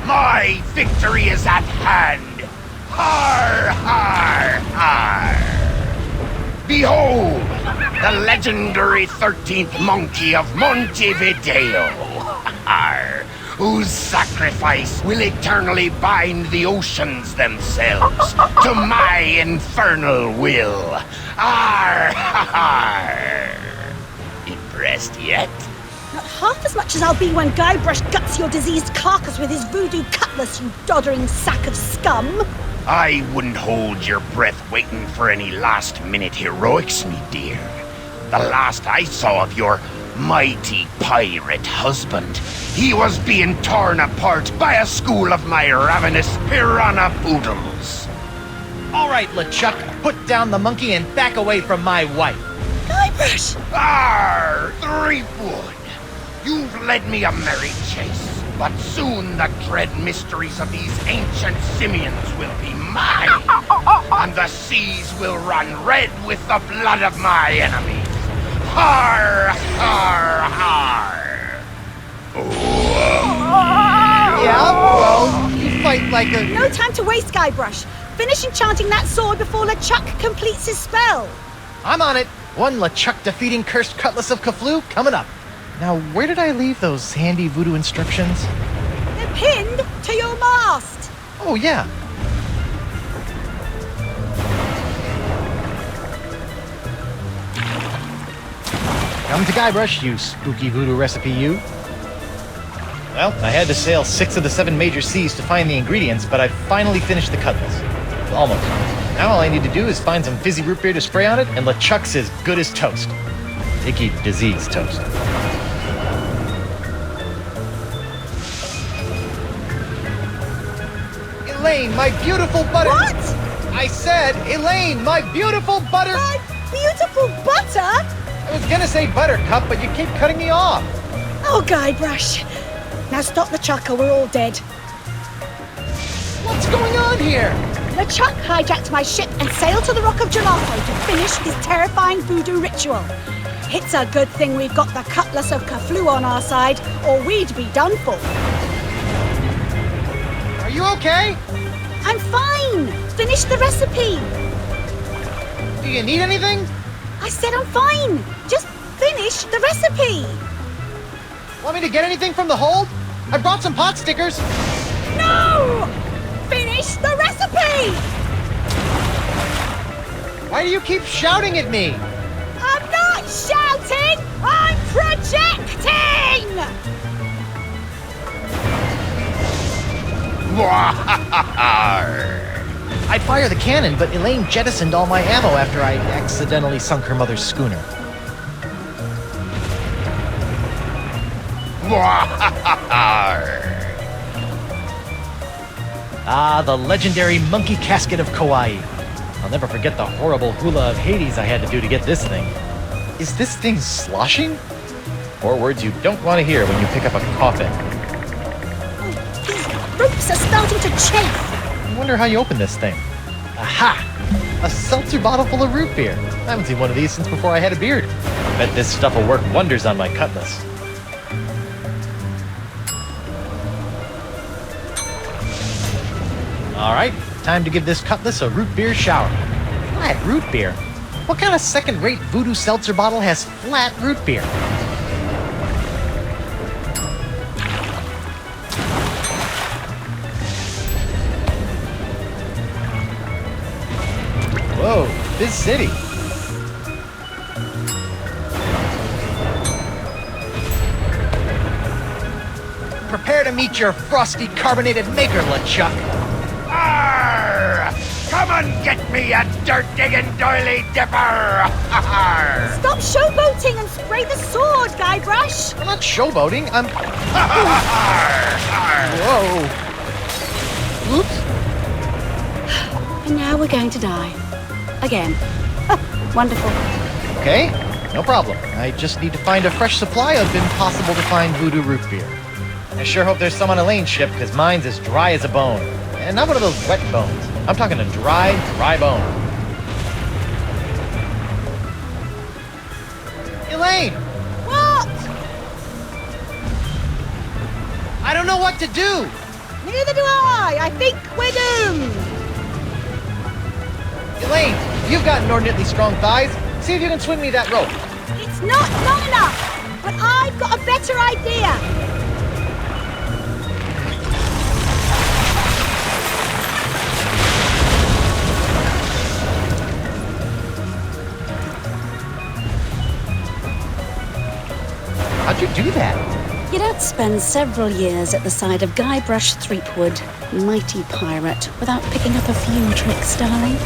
My victory is at hand! Har, har, har! Behold, the legendary 13th monkey of Montevideo, har, whose sacrifice will eternally bind the oceans themselves to my infernal will. Har, har! Impressed yet? Not half as much as I'll be when Guybrush guts your diseased carcass with his voodoo cutlass, you doddering sack of scum! I wouldn't hold your breath waiting for any last-minute heroics, me dear. The last I saw of your mighty pirate husband, he was being torn apart by a school of my ravenous piranha poodles. All right, LeChuck, put down the monkey and back away from my wife. Guybrush! Arr, Threepwood! You've led me a merry chase. But soon the dread mysteries of these ancient simians will be mine, and the seas will run red with the blood of my enemies. Har, har, har! Yeah, well, you fight like a... No time to waste, Guybrush. Finish enchanting that sword before LeChuck completes his spell. I'm on it. One LeChuck defeating cursed cutlass of Cthulhu coming up. Now, where did I leave those handy voodoo instructions? They're pinned to your mast. Oh, yeah. Come to Guybrush, you spooky voodoo recipe, you. Well, I had to sail 6 of the 7 major seas to find the ingredients, but I finally finished the cutlass. Almost. Now all I need to do is find some fizzy root beer to spray on it, and LeChuck's as good as toast. Icky disease toast. Elaine, my beautiful butter... What? I said, Elaine, my beautiful butter... My beautiful butter? I was gonna say buttercup, but you keep cutting me off. Oh, Guybrush. Now stop LeChuck or we're all dead. What's going on here? LeChuck hijacked my ship and sailed to the Rock of Gelato to finish his terrifying voodoo ritual. It's a good thing we've got the Cutlass of Cthulhu on our side, or we'd be done for. Are you okay? I'm fine. Finish the recipe. Do you need anything? I said I'm fine. Just finish the recipe. Want me to get anything from the hold? I brought some pot stickers. No! Finish the recipe! Why do you keep shouting at me? I'm not shouting! I'm projecting! I'd fire the cannon, but Elaine jettisoned all my ammo after I accidentally sunk her mother's schooner. Ah, the legendary monkey casket of Kauai. I'll never forget the horrible hula of Hades I had to do to get this thing. Is this thing sloshing? 4 words you don't want to hear when you pick up a coffin. These ropes are starting to chafe. I wonder how you open this thing. Aha! A seltzer bottle full of root beer. I haven't seen one of these since before I had a beard. Bet this stuff will work wonders on my cutlass. Alright, time to give this cutlass a root beer shower. Flat root beer? What kind of second-rate voodoo seltzer bottle has flat root beer? Whoa, this city. Prepare to meet your frosty carbonated maker, LeChuck. Arr! Come and get me, a dirt-digging doily dipper! Stop showboating and spray the sword, Guybrush! I'm not showboating, I'm... Whoa. Oops. And now we're going to die. Again. Wonderful. Okay, no problem. I just need to find a fresh supply of impossible-to-find voodoo root beer. I sure hope there's some on Elaine's ship, because mine's as dry as a bone. And not one of those wet bones. I'm talking a dry, dry bone. Elaine! What? I don't know what to do! Neither do I. I think we're doomed. Elaine, you've got inordinately strong thighs. See if you can swing me that rope. It's not long enough, but I've got a better idea. How'd you do that? Your dad spends several years at the side of Guybrush Threepwood, mighty pirate, without picking up a few tricks, darling.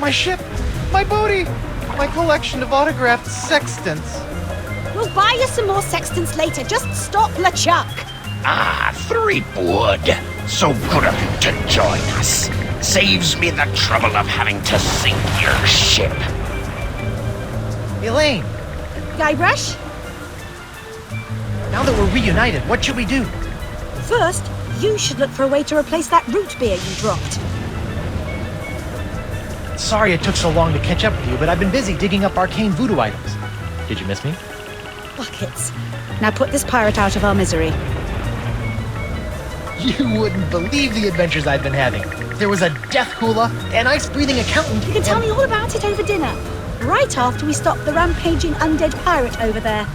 My ship, my booty, my collection of autographed sextants. We'll buy you some more sextants later. Just stop LeChuck. Ah, Threepwood. So good of you to join us. Saves me the trouble of having to sink your ship. Elaine, Guybrush, now that we're reunited, what should we do? first, you should look for a way to replace that root beer you dropped. Sorry it took so long to catch up with you, but I've been busy digging up arcane voodoo items. Did you miss me? Buckets. Now put this pirate out of our misery. You wouldn't believe the adventures I've been having. There was a death hula, an ice-breathing accountant. You can tell me all about it over dinner, right after we stop the rampaging undead pirate over there.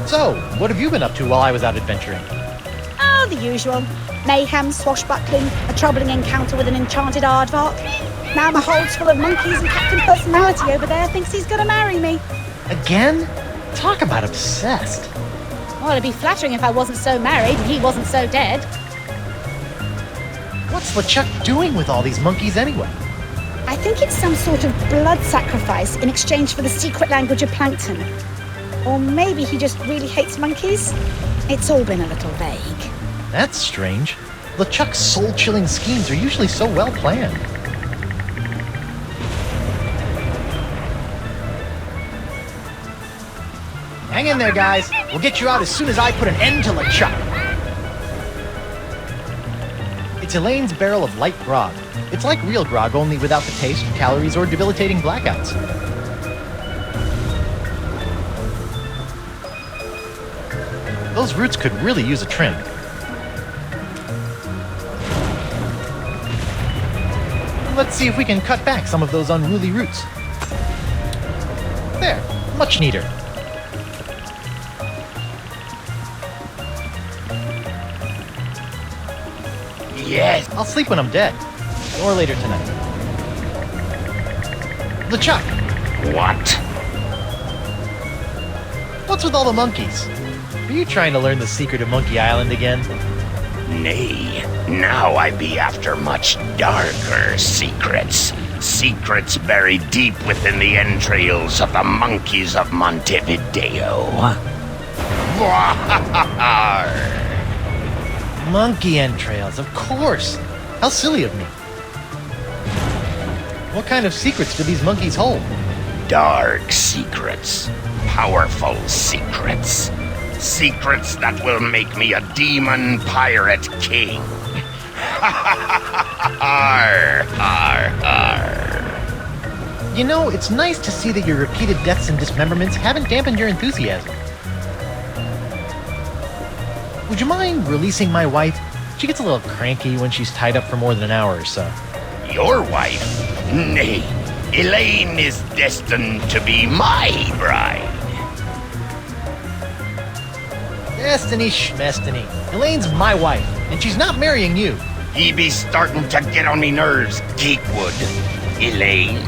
So, what have you been up to while I was out adventuring? Oh, the usual. Mayhem, swashbuckling, a troubling encounter with an enchanted aardvark. Now my hold's full of monkeys and Captain Personality over there thinks he's gonna marry me. Again? Talk about obsessed. Well, it'd be flattering if I wasn't so married and he wasn't so dead. What's LeChuck doing with all these monkeys anyway? I think it's some sort of blood sacrifice in exchange for the secret language of plankton. Or maybe he just really hates monkeys. It's all been a little vague. That's strange. LeChuck's soul-chilling schemes are usually so well planned. Hang in there, guys. We'll get you out as soon as I put an end to LeChuck. It's Elaine's barrel of light grog. It's like real grog, only without the taste, calories, or debilitating blackouts. Those roots could really use a trim. Let's see if we can cut back some of those unruly roots. There, much neater. Yes. I'll sleep when I'm dead. Or later tonight. LeChuck, What? what's with all the monkeys? Are you trying to learn the secret of Monkey Island again? Nay, now I be after much darker secrets. Secrets buried deep within the entrails of the monkeys of Montevideo. Monkey entrails, of course. How silly of me. What kind of secrets do these monkeys hold? Dark secrets. Powerful secrets. Secrets that will make me a demon pirate king. Arr, arr, arr. You know, it's nice to see that your repeated deaths and dismemberments haven't dampened your enthusiasm. Would you mind releasing my wife? She gets a little cranky when she's tied up for more than an hour or so. Your wife? Nay, Elaine is destined to be my bride. Destiny schmestiny. Elaine's my wife, and she's not marrying you. He be starting to get on me nerves, Geekwood. Elaine?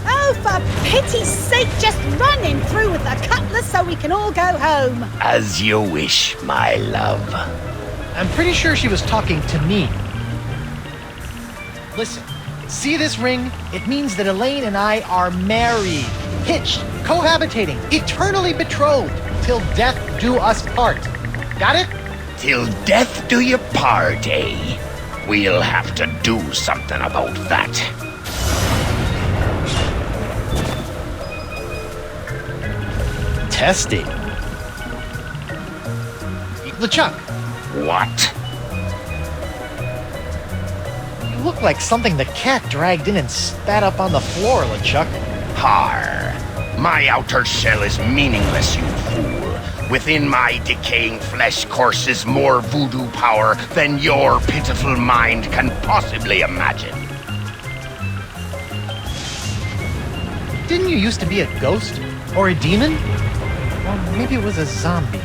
Oh, for pity's sake, just run him through with the cutlass so we can all go home. As you wish, my love. I'm pretty sure she was talking to me. Listen, see this ring? It means that Elaine and I are married, hitched, cohabitating, eternally betrothed, till death do us part. Got it? Till death do you part, eh? We'll have to do something about that. Testy. LeChuck, What? you look like something the cat dragged in and spat up on the floor, LeChuck. Har. My outer shell is meaningless, you fool. Within my decaying flesh courses more voodoo power than your pitiful mind can possibly imagine. Didn't you used to be a ghost? Or a demon? Or maybe it was a zombie.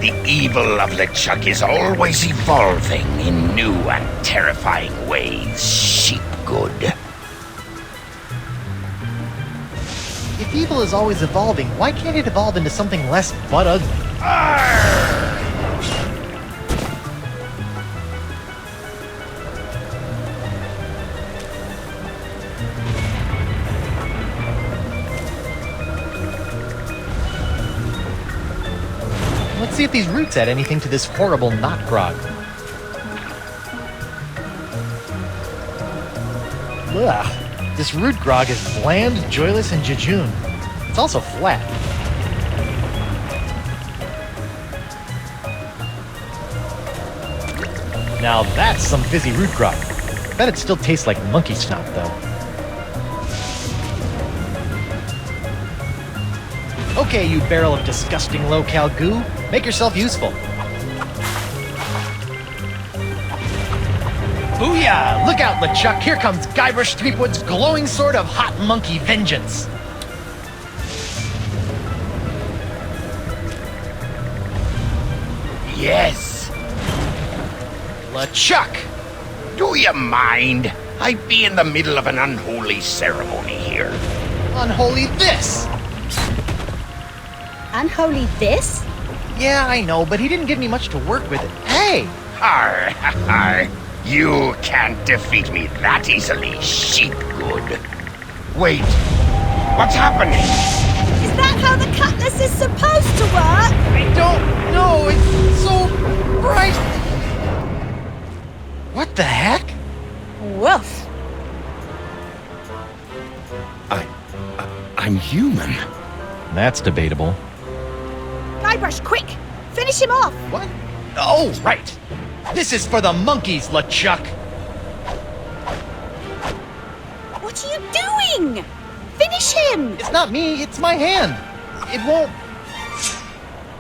The evil of LeChuck is always evolving in new and terrifying ways, sheep good. If evil is always evolving, why can't it evolve into something less but ugly? Let's see if these roots add anything to this horrible knot grog. Ugh. This root grog is bland, joyless, and jejune. It's also flat. Now that's some fizzy root grog. Bet it still tastes like monkey snot, though. Okay, you barrel of disgusting low-cal goo. Make yourself useful. Booyah! Look out, LeChuck! Here comes Guybrush Threepwood's glowing sword of hot monkey vengeance! Yes. LeChuck! Do you mind? I'd be in the middle of an unholy ceremony here. Unholy this! Unholy this? Yeah, I know, but he didn't give me much to work with. Hey! Arr, arr. You can't defeat me that easily, sheep good. Wait, what's happening? Is that how the cutlass is supposed to work? I don't know, it's so bright! What the heck? Woof. I'm human. That's debatable. Guybrush, quick! Finish him off! What? Oh, right! This is for the monkeys, LeChuck! What are you doing? Finish him! It's not me, it's my hand. It won't...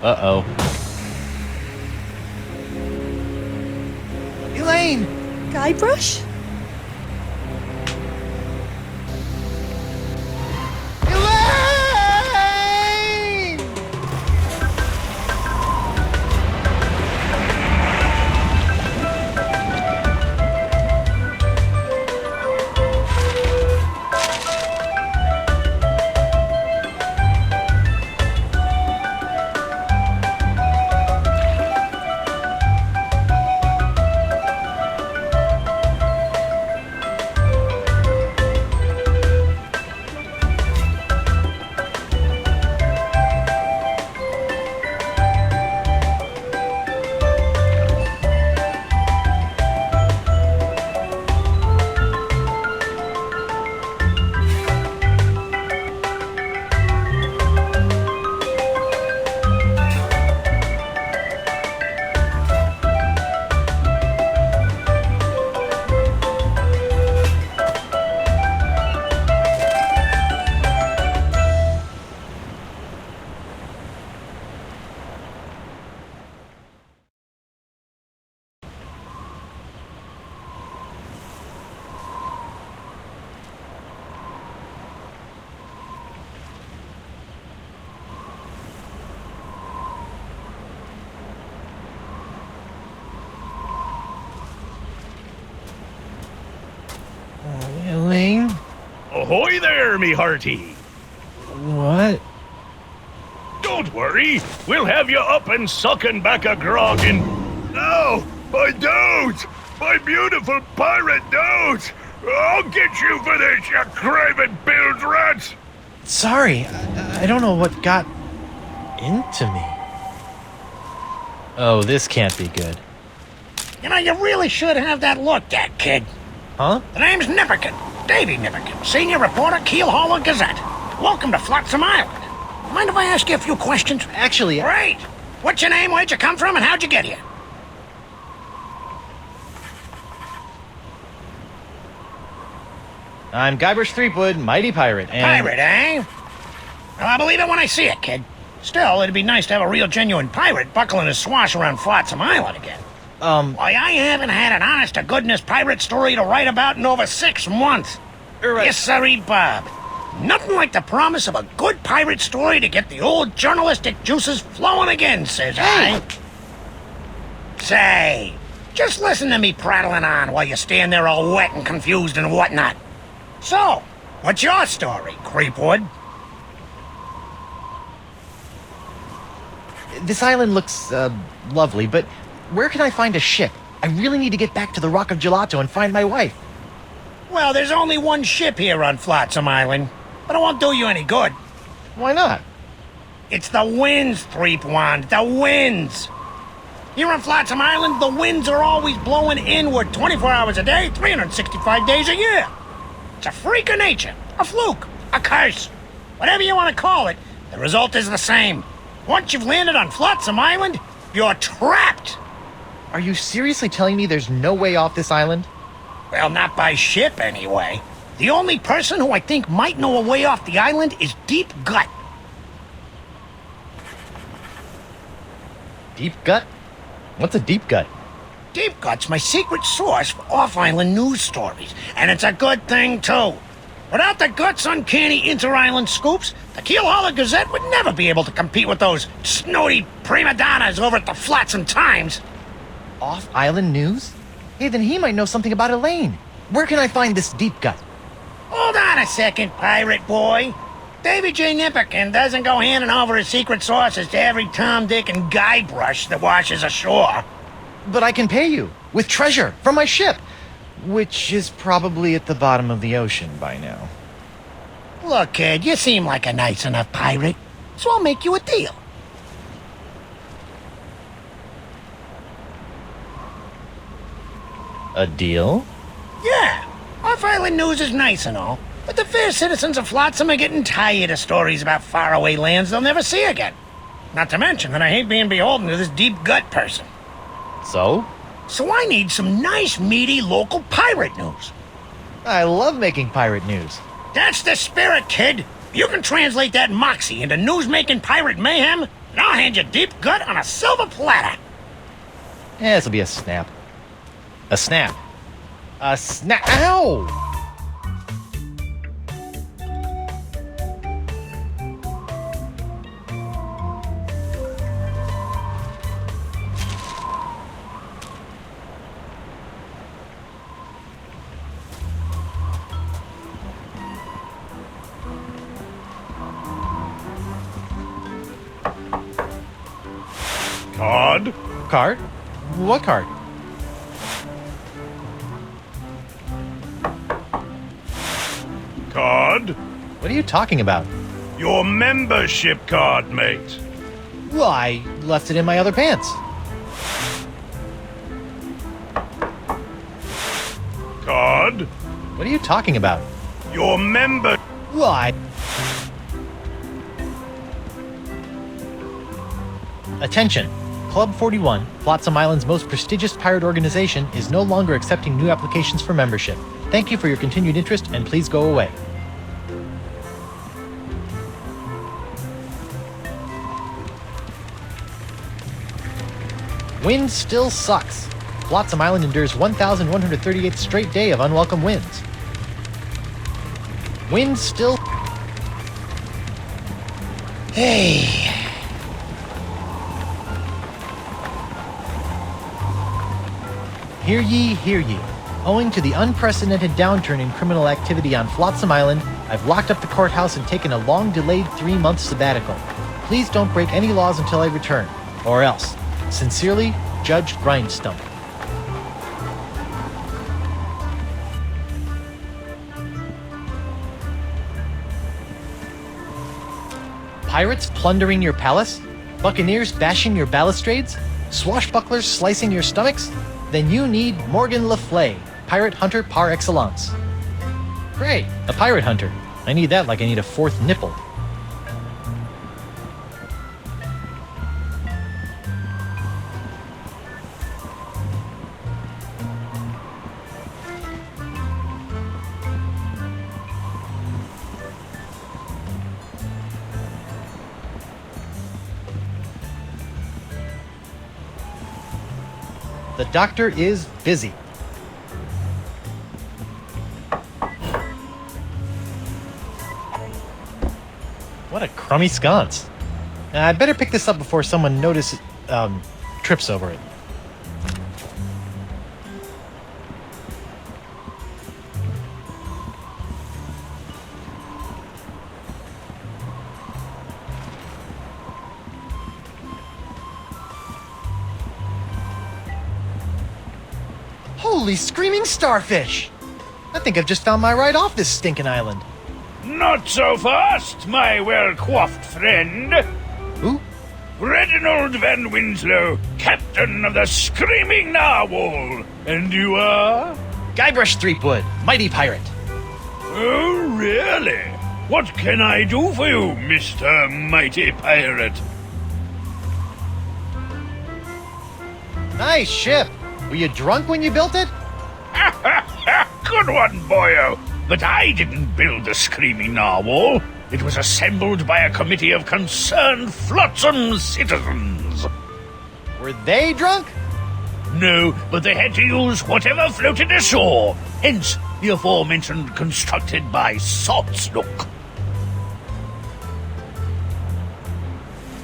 Uh-oh. Elaine! Guybrush? Elaine! Elaine? Ahoy there, me hearty! What? Don't worry, we'll have you up and sucking back a grog in... No, my dote! My beautiful pirate dote! I'll get you for this, you craven bilge rats! Sorry, I don't know what got into me. Oh, this can't be good. You know, you really should have that looked at, kid. Huh? The name's Nipperkin. Davy Nipperkin, senior reporter, Keel Hauler Gazette. Welcome to Flotsam Island. Mind if I ask you a few questions? Actually, Great. What's your name, where'd you come from, and how'd you get here? I'm Guybrush Threepwood, mighty pirate, and... Pirate, eh? Well, I'll believe it when I see it, kid. Still, it'd be nice to have a real genuine pirate buckling his swash around Flotsam Island again. Why, I haven't had an honest-to-goodness pirate story to write about in over 6 months. Yes, sirree, Bob. Nothing like the promise of a good pirate story to get the old journalistic juices flowing again, says I. Say, just listen to me prattling on while you stand there all wet and confused and whatnot. So, what's your story, Creepwood? This island looks, lovely, but where can I find a ship? I really need to get back to the Rock of Gelato and find my wife. Well, there's only one ship here on Flotsam Island, but it won't do you any good. Why not? It's the winds, Threepwand, the winds. Here on Flotsam Island, the winds are always blowing inward 24 hours a day, 365 days a year. It's a freak of nature, a fluke, a curse. Whatever you want to call it, the result is the same. Once you've landed on Flotsam Island, you're trapped. Are you seriously telling me there's no way off this island? Well, not by ship, anyway. The only person who I think might know a way off the island is Deep Gut. Deep Gut? What's a deep gut? Deep Gut's my secret source for off-island news stories, and it's a good thing, too. Without the Gut's uncanny inter-island scoops, the Keelhaulder Gazette would never be able to compete with those snooty prima donnas over at the Flotsam Times. Off-island news? Hey, then he might know something about Elaine. Where can I find this Deep Gut? Hold on a second, pirate boy. Davy J. Nipperkin doesn't go handing over his secret sources to every Tom, Dick, and Guybrush that washes ashore. But I can pay you with treasure from my ship, which is probably at the bottom of the ocean by now. Look, kid, you seem like a nice enough pirate, so I'll make you a deal. A deal? Yeah, off-island news is nice and all, but the fair citizens of Flotsam are getting tired of stories about faraway lands they'll never see again. Not to mention that I hate being beholden to this Deep Gut person. So? So I need some nice, meaty, local pirate news. I love making pirate news. That's the spirit, kid. You can translate that moxie into news-making pirate mayhem, and I'll hand you Deep Gut on a silver platter. This'll be a snap. A snap. A snap. Ow! Card? Card? What card? Card? What are you talking about? Your membership card, mate. Well, I left it in my other pants. Card? What are you talking about? Your member... Well, I... Attention! Club 41, Flotsam Island's most prestigious pirate organization, is no longer accepting new applications for membership. Thank you for your continued interest, and please go away. Wind still sucks. Flotsam Island endures 1,138th straight day of unwelcome winds. Wind still... Hey... Hear ye, hear ye. Owing to the unprecedented downturn in criminal activity on Flotsam Island, I've locked up the courthouse and taken a long-delayed 3-month sabbatical. Please don't break any laws until I return, or else. Sincerely, Judge Grindstump. Pirates plundering your palace? Buccaneers bashing your balustrades? Swashbucklers slicing your stomachs? Then you need Morgan Le Fay, pirate hunter par excellence. Great, a pirate hunter. I need that like I need a 4th nipple. The doctor is busy. What a crummy sconce. I'd better pick this up before someone trips over it. Holy screaming starfish! I think I've just found my ride off this stinking island. Not so fast, my well-coiffed friend. Who? Reginald Van Winslow, captain of the Screaming Narwhal. And you are? Guybrush Threepwood, mighty pirate. Oh, really? What can I do for you, Mr. Mighty Pirate? Nice ship. Were you drunk when you built it? Good one, boyo. But I didn't build the Screaming Narwhal. It was assembled by a committee of concerned flotsam citizens. Were they drunk? No, but they had to use whatever floated ashore. Hence, the aforementioned constructed by Saltsnook.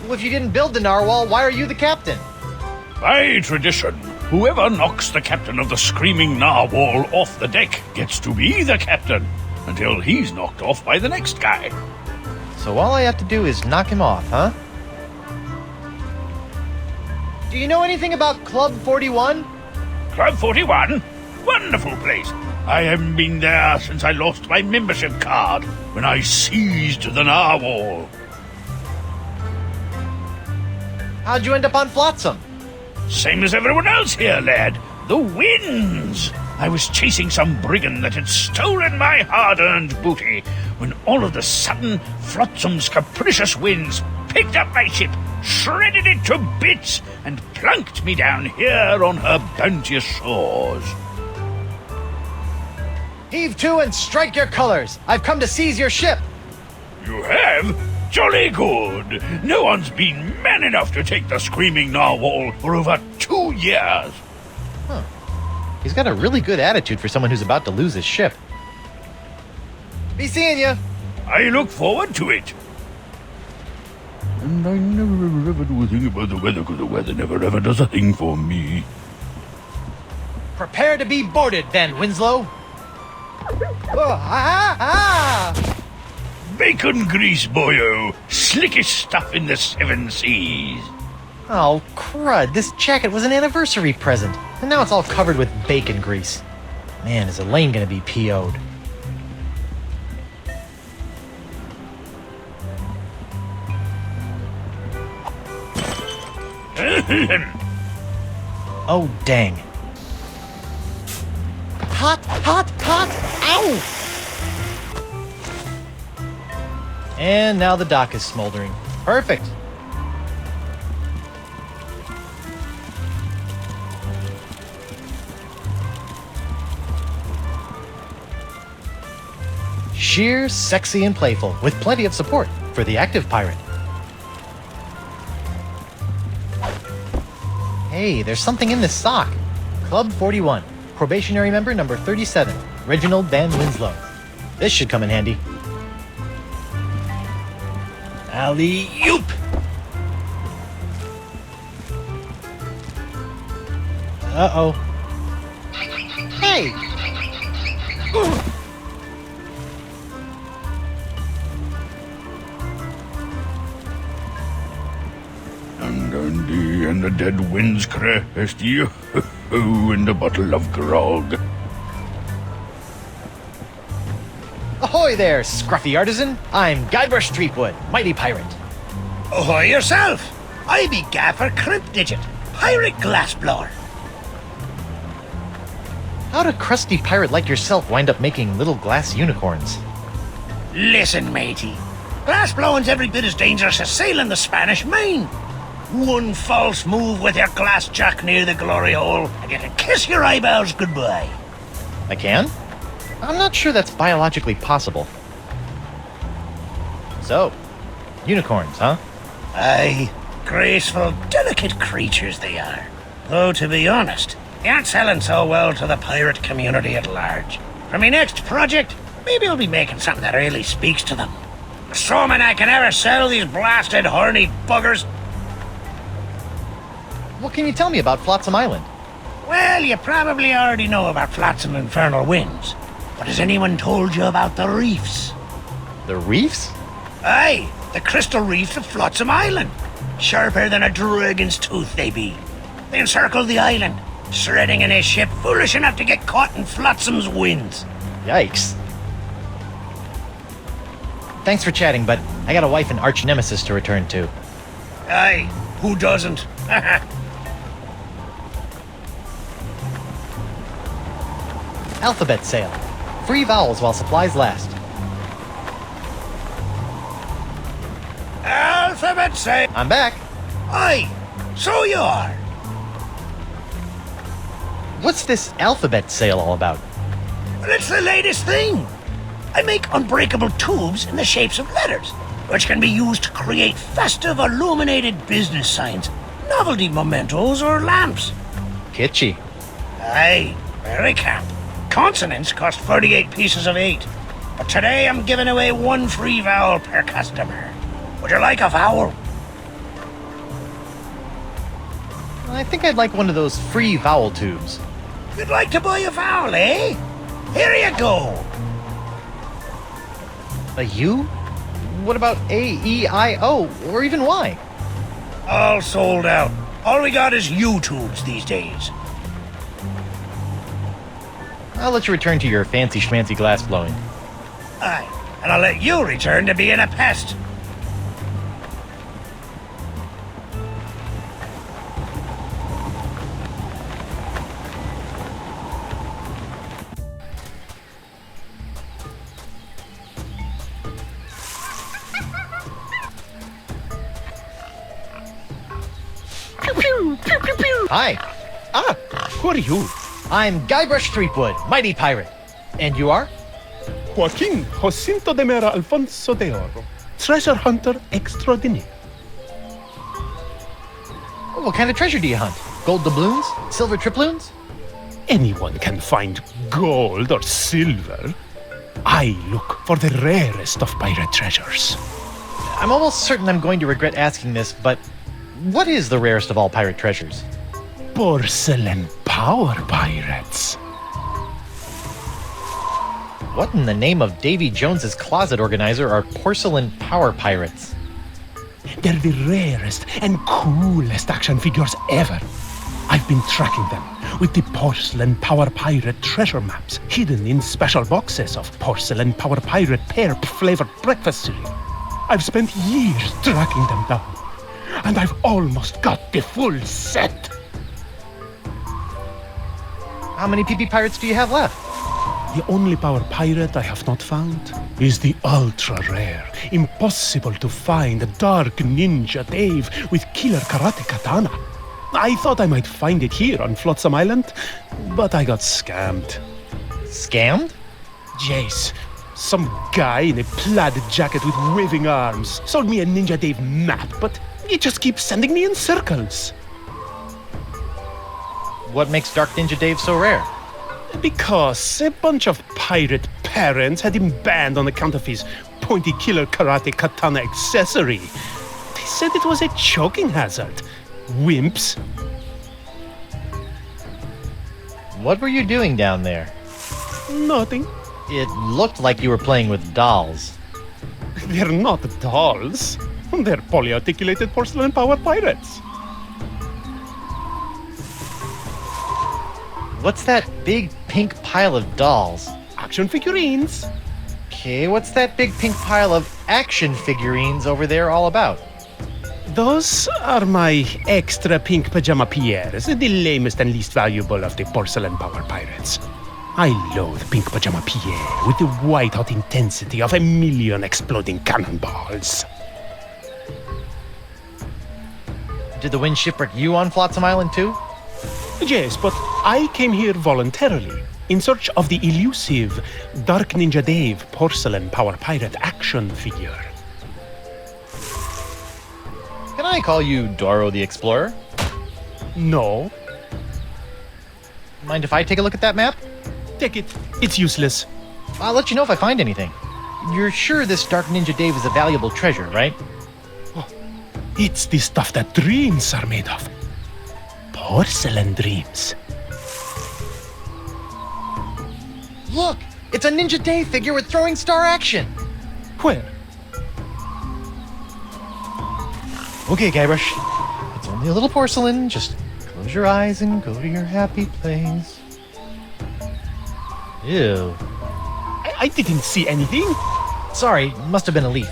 Well, if you didn't build the narwhal, why are you the captain? By tradition, whoever knocks the captain of the Screaming Narwhal off the deck gets to be the captain, until he's knocked off by the next guy. So all I have to do is knock him off, huh? Do you know anything about Club 41? Club 41? Wonderful place. I haven't been there since I lost my membership card when I seized the narwhal. How'd you end up on Flotsam? Same as everyone else here, lad. The winds. I was chasing some brigand that had stolen my hard-earned booty when all of a sudden Flotsam's capricious winds picked up my ship, shredded it to bits, and plunked me down here on her bounteous shores. Heave to and strike your colors. I've come to seize your ship. You have? Jolly good. No one's been man enough to take the Screaming Narwhal for over 2 years. Huh. He's got a really good attitude for someone who's about to lose his ship. Be seeing you. I look forward to it. And I never ever do a thing about the weather, because the weather never ever does a thing for me. Prepare to be boarded, Van Winslow. Bacon grease, boyo. Slickest stuff in the 7 seas. Oh, crud. This jacket was an anniversary present, and now it's all covered with bacon grease. Man, is Elaine gonna be PO'd. Oh, dang. Hot, hot, hot! Ow! And now the dock is smoldering. Perfect. Sheer, sexy, and playful, with plenty of support for the active pirate. Hey, there's something in this sock. Club 41, probationary member number 37, Reginald Van Winslow. This should come in handy. Alley-oop! Uh-oh. Hey! Ooh. And the dead winds crest you, and a bottle of grog. Ahoy there, scruffy artisan! I'm Guybrush Threepwood, mighty pirate. Ahoy yourself! I be Gaffer Crimpdigit, pirate glassblower. How'd a crusty pirate like yourself wind up making little glass unicorns? Listen, matey. Glassblowing's every bit as dangerous as sailing the Spanish Main. One false move with your glass jack near the glory hole, and you can kiss your eyeballs goodbye. I can? I'm not sure that's biologically possible. So, unicorns, huh? Aye, graceful, delicate creatures they are. Though, to be honest, they aren't selling so well to the pirate community at large. For my next project, maybe I'll be making something that really speaks to them. Assuming I can ever sell these blasted horny buggers. What can you tell me about Flotsam Island? Well, you probably already know about Flotsam Infernal Winds. But has anyone told you about the reefs? The reefs? Aye, the crystal reefs of Flotsam Island. Sharper than a dragon's tooth they be. They encircle the island, shredding in a ship foolish enough to get caught in Flotsam's winds. Yikes. Thanks for chatting, but I got a wife and arch nemesis to return to. Aye, who doesn't? Alphabet sale. Free vowels while supplies last. Alphabet say. I'm back. Aye, so you are. What's this alphabet sale all about? Well, it's the latest thing. I make unbreakable tubes in the shapes of letters, which can be used to create festive illuminated business signs, novelty mementos, or lamps. Kitschy. Aye, very camp. Consonants cost 48 pieces of 8, but today I'm giving away 1 free vowel per customer. Would you like a vowel? I think I'd like one of those free vowel tubes. You'd like to buy a vowel, eh? Here you go. A U? What about A, E, I, O, or even Y? All sold out. All we got is U-tubes these days. I'll let you return to your fancy schmancy glass blowing. Aye, and I'll let you return to being a pest. Hi, Ah, who are you? I'm Guybrush Threepwood, mighty pirate. And you are? Joaquin Jacinto de Mera Alfonso de Oro, treasure hunter extraordinaire. What kind of treasure do you hunt? Gold doubloons? Silver triploons? Anyone can find gold or silver. I look for the rarest of pirate treasures. I'm almost certain I'm going to regret asking this, but what is the rarest of all pirate treasures? Porcelain power pirates. What in the name of Davy Jones's closet organizer are porcelain power pirates? They're the rarest and coolest action figures ever. I've been tracking them with the Porcelain Power Pirate treasure maps hidden in special boxes of Porcelain Power Pirate pear-flavored breakfast cereal. I've spent years tracking them down, and I've almost got the full set. How many PP pirates do you have left? The only power pirate I have not found is the ultra-rare, impossible to find Dark Ninja Dave with killer karate katana. I thought I might find it here on Flotsam Island, but I got scammed. Scammed? Jace, some guy in a plaid jacket with waving arms sold me a Ninja Dave map, but he just keeps sending me in circles. What makes Dark Ninja Dave so rare? Because a bunch of pirate parents had him banned on account of his pointy killer karate katana accessory. They said it was a choking hazard. Wimps. What were you doing down there? Nothing. It looked like you were playing with dolls. They're not dolls. They're polyarticulated porcelain power pirates. What's that big pink pile of dolls? Action figurines. Okay, what's that big pink pile of action figurines over there all about? Those are my extra pink pajama Pierres, the lamest and least valuable of the porcelain power pirates. I loathe pink pajama Pierre with the white-hot intensity of a million exploding cannonballs. Did the wind shipwreck you on Flotsam Island too? Yes, but I came here voluntarily, in search of the elusive Dark Ninja Dave porcelain power pirate action figure. Can I call you Doro the Explorer? No, Mind if I take a look at that map? Take it. It's useless. I'll let you know if I find anything. You're sure this Dark Ninja Dave is a valuable treasure, right? It's the stuff that dreams are made of. Porcelain dreams. Look! It's a Ninja Dave figure with throwing star action! Where? Okay, Guybrush. It's only a little porcelain. Just close your eyes and go to your happy place. Ew. I didn't see anything. Sorry, must have been a leaf.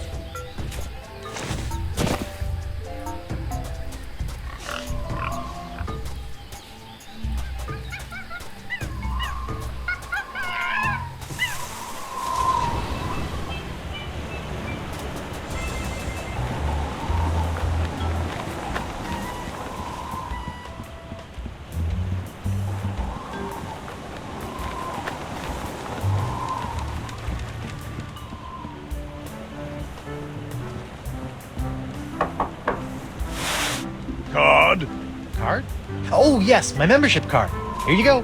Card? Card? Oh, yes, my membership card. Here you go.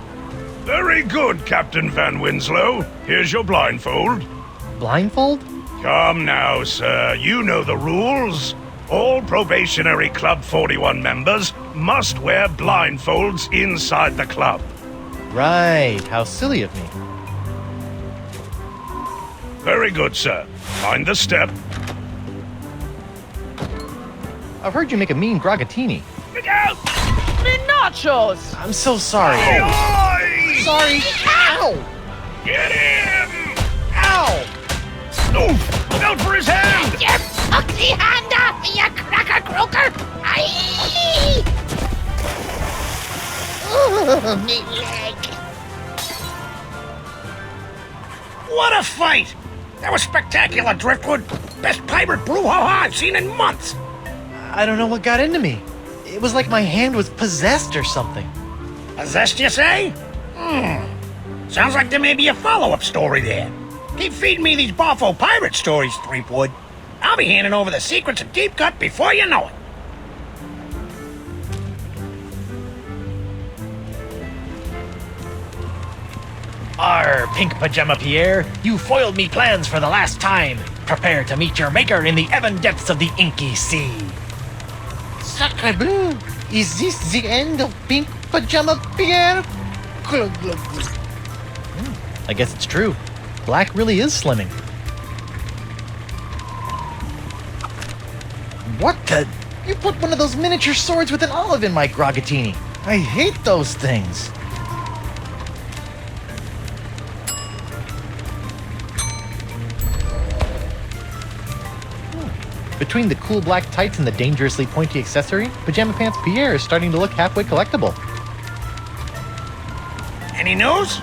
Very good, Captain Van Winslow. Here's your blindfold. Blindfold? Come now, sir. You know the rules. All probationary Club 41 members must wear blindfolds inside the club. Right, how silly of me. Very good, sir. Mind the step. I've heard you make a mean gragatini. Look out! Me nachos! I'm so sorry. Oi! Sorry. Ow! Get him! Ow! Oh, look out for his hand! You took the hand off me, you cracker croaker! Aye! Ooh, me leg. What a fight! That was spectacular, Driftwood. Best pirate brouhaha I've seen in months. I don't know what got into me. It was like my hand was possessed or something. Possessed, you say? Sounds like there may be a follow-up story there. Keep feeding me these Boffo pirate stories, Threepwood. I'll be handing over the secrets of Deep Cut before you know it. Arr, Pink Pajama Pierre, you foiled me plans for the last time. Prepare to meet your maker in the even depths of the inky sea. Sacre bleu! Is this the end of Pink Pajama Pierre? Glug, glug, glug. I guess it's true. Black really is slimming. What the? You put one of those miniature swords with an olive in my gragatini. I hate those things. Between the cool black tights and the dangerously pointy accessory, Pajama Pants Pierre is starting to look halfway collectible. Any news?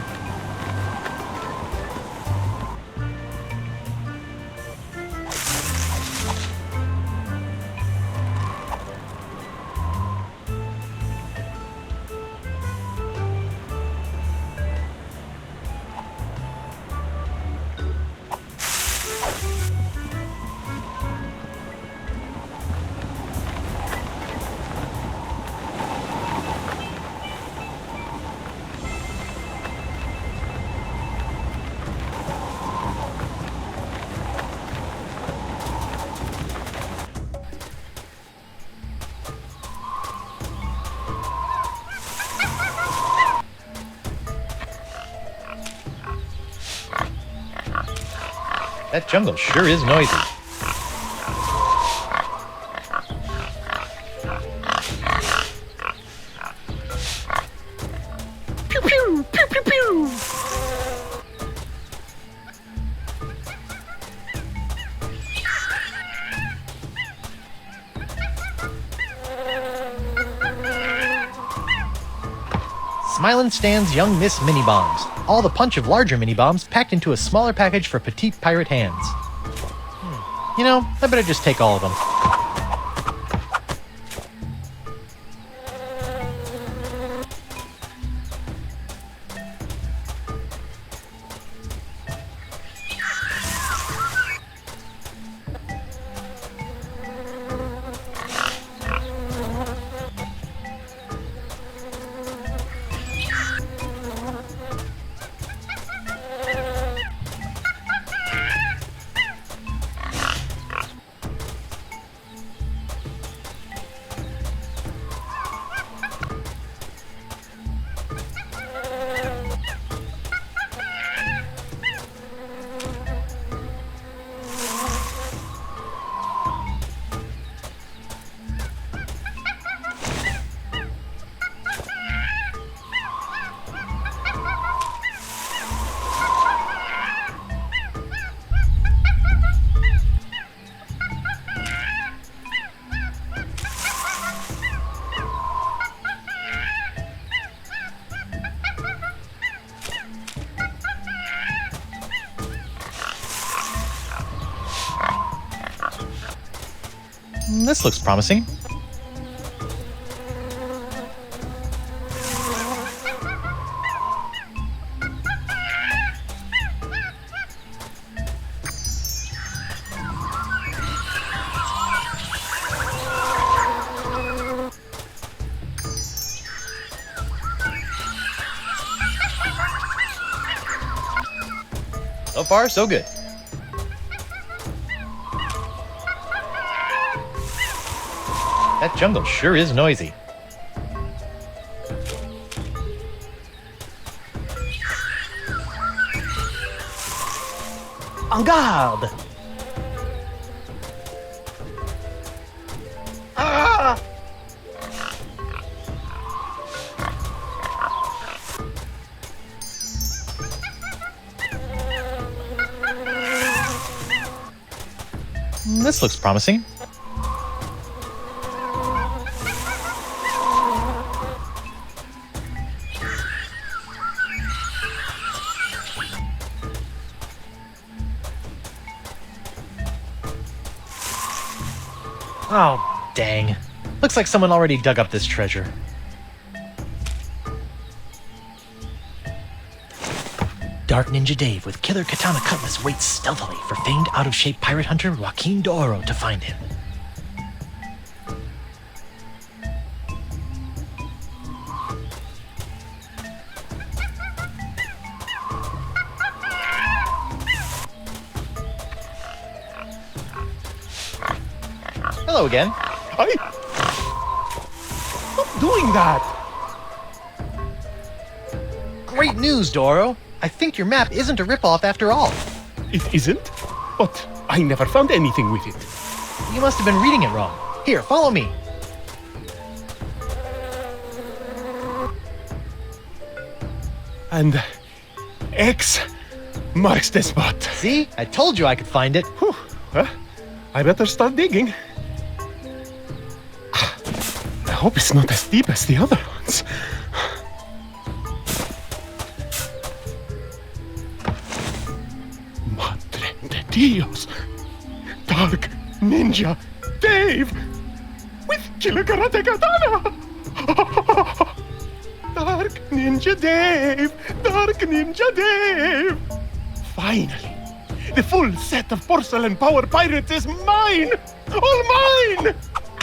That jungle sure is noisy. Pew pew, pew pew pew! Smilin' stands Young Miss Mini Bombs. All the punch of larger mini bombs packed into a smaller package for petite pirate hands. You know, I better just take all of them. This looks promising. So far, so good. That jungle sure is noisy. En garde! Ah! This looks promising. Oh, dang. Looks like someone already dug up this treasure. Dark Ninja Dave with Killer Katana Cutlass waits stealthily for famed out-of-shape pirate hunter Joaquin D'Oro to find him. Hello again. Stop doing that! Great news, D'Oro. I think your map isn't a ripoff after all. It isn't? But I never found anything with it. You must have been reading it wrong. Here, follow me. And X marks the spot. See? I told you I could find it. Whew. I better start digging. I hope it's not as deep as the other ones. Madre de Dios! Dark Ninja Dave! With Killer Karate Katana! Dark Ninja Dave! Dark Ninja Dave! Finally! The full set of porcelain power pirates is mine! All mine!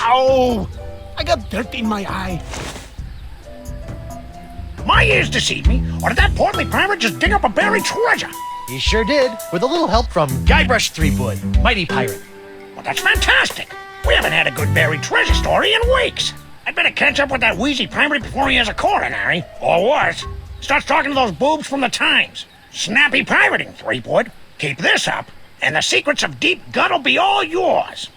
Ow! I got dirt in my eye. My ears deceive me, or did that portly pirate just dig up a buried treasure? He sure did, with a little help from Guybrush Threepwood, mighty pirate. Well, that's fantastic. We haven't had a good buried treasure story in weeks. I'd better catch up with that wheezy pirate before he has a coronary, or worse, starts talking to those boobs from the Times. Snappy pirating, Threepwood. Keep this up, and the secrets of Deep Gut will be all yours.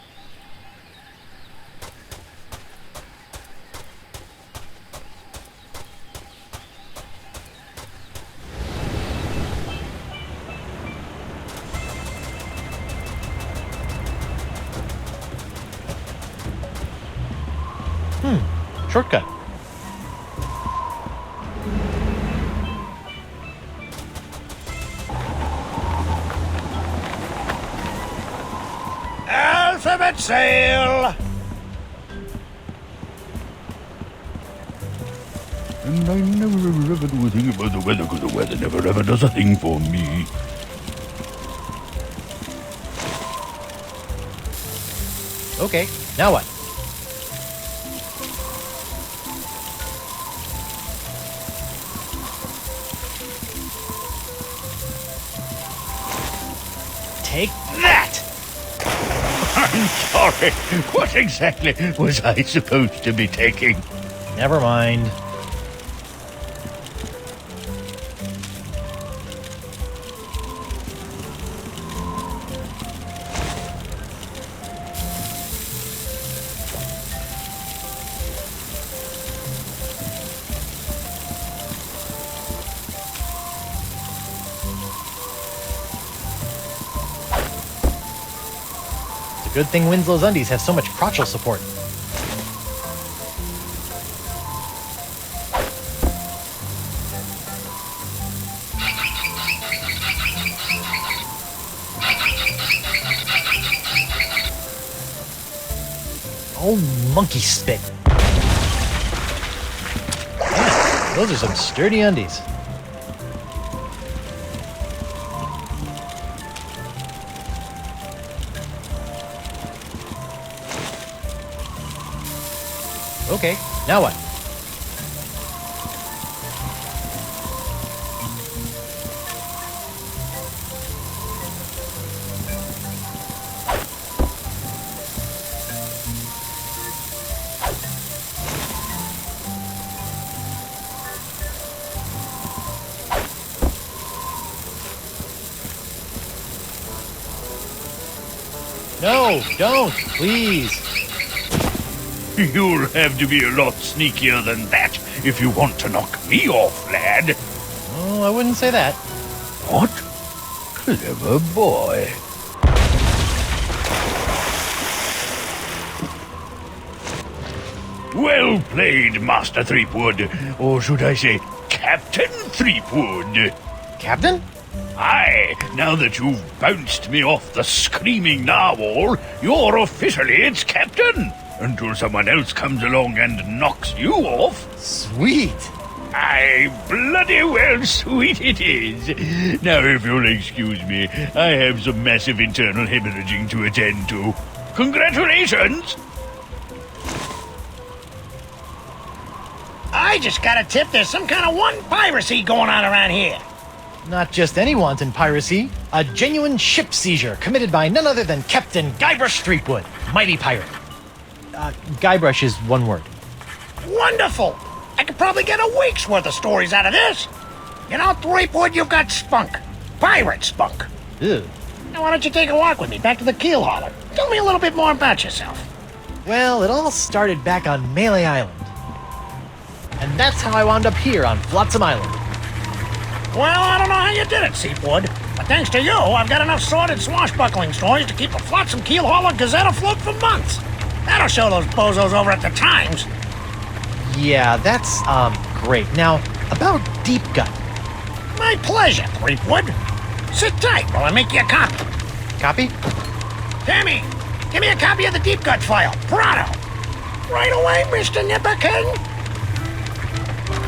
Shortcut. Alphabet sail! And I never ever do a thing about the weather, because the weather never ever does a thing for me. Okay, now what? Take that! I'm sorry. What exactly was I supposed to be taking? Never mind. Good thing Winslow's undies have so much crotchal support. Oh, monkey spit. Man, those are some sturdy undies. Okay, now what? No, don't, please. You'll have to be a lot sneakier than that if you want to knock me off, lad. Oh, I wouldn't say that. What? Clever boy. Well played, Master Threepwood. Or should I say, Captain Threepwood. Captain? Aye, now that you've bounced me off the screaming narwhal, you're officially its captain. Until someone else comes along and knocks you off. Sweet. Aye, bloody well sweet it is. Now, if you'll excuse me, I have some massive internal hemorrhaging to attend to. Congratulations! I just got a tip there's some kind of one piracy going on around here. Not just any wanton piracy, a genuine ship seizure committed by none other than Captain Guybrush Threepwood, mighty pirate. Guybrush is one word. Wonderful! I could probably get a week's worth of stories out of this. You know, Threepwood, you've got spunk. Pirate spunk. Ew. Now, why don't you take a walk with me back to the keel hauler? Tell me a little bit more about yourself. Well, it all started back on Melee Island. And that's how I wound up here on Flotsam Island. Well, I don't know how you did it, Seafood, but thanks to you, I've got enough sordid swashbuckling stories to keep the Flotsam Keel Hauler Gazette afloat for months. That'll show those bozos over at the Times. Yeah, that's, great. Now, about Deep Gut. My pleasure, Threepwood. Sit tight while I make you a copy. Copy? Tammy, give me a copy of the Deep Gut file. Pronto. Right away, Mr. Nipperkin.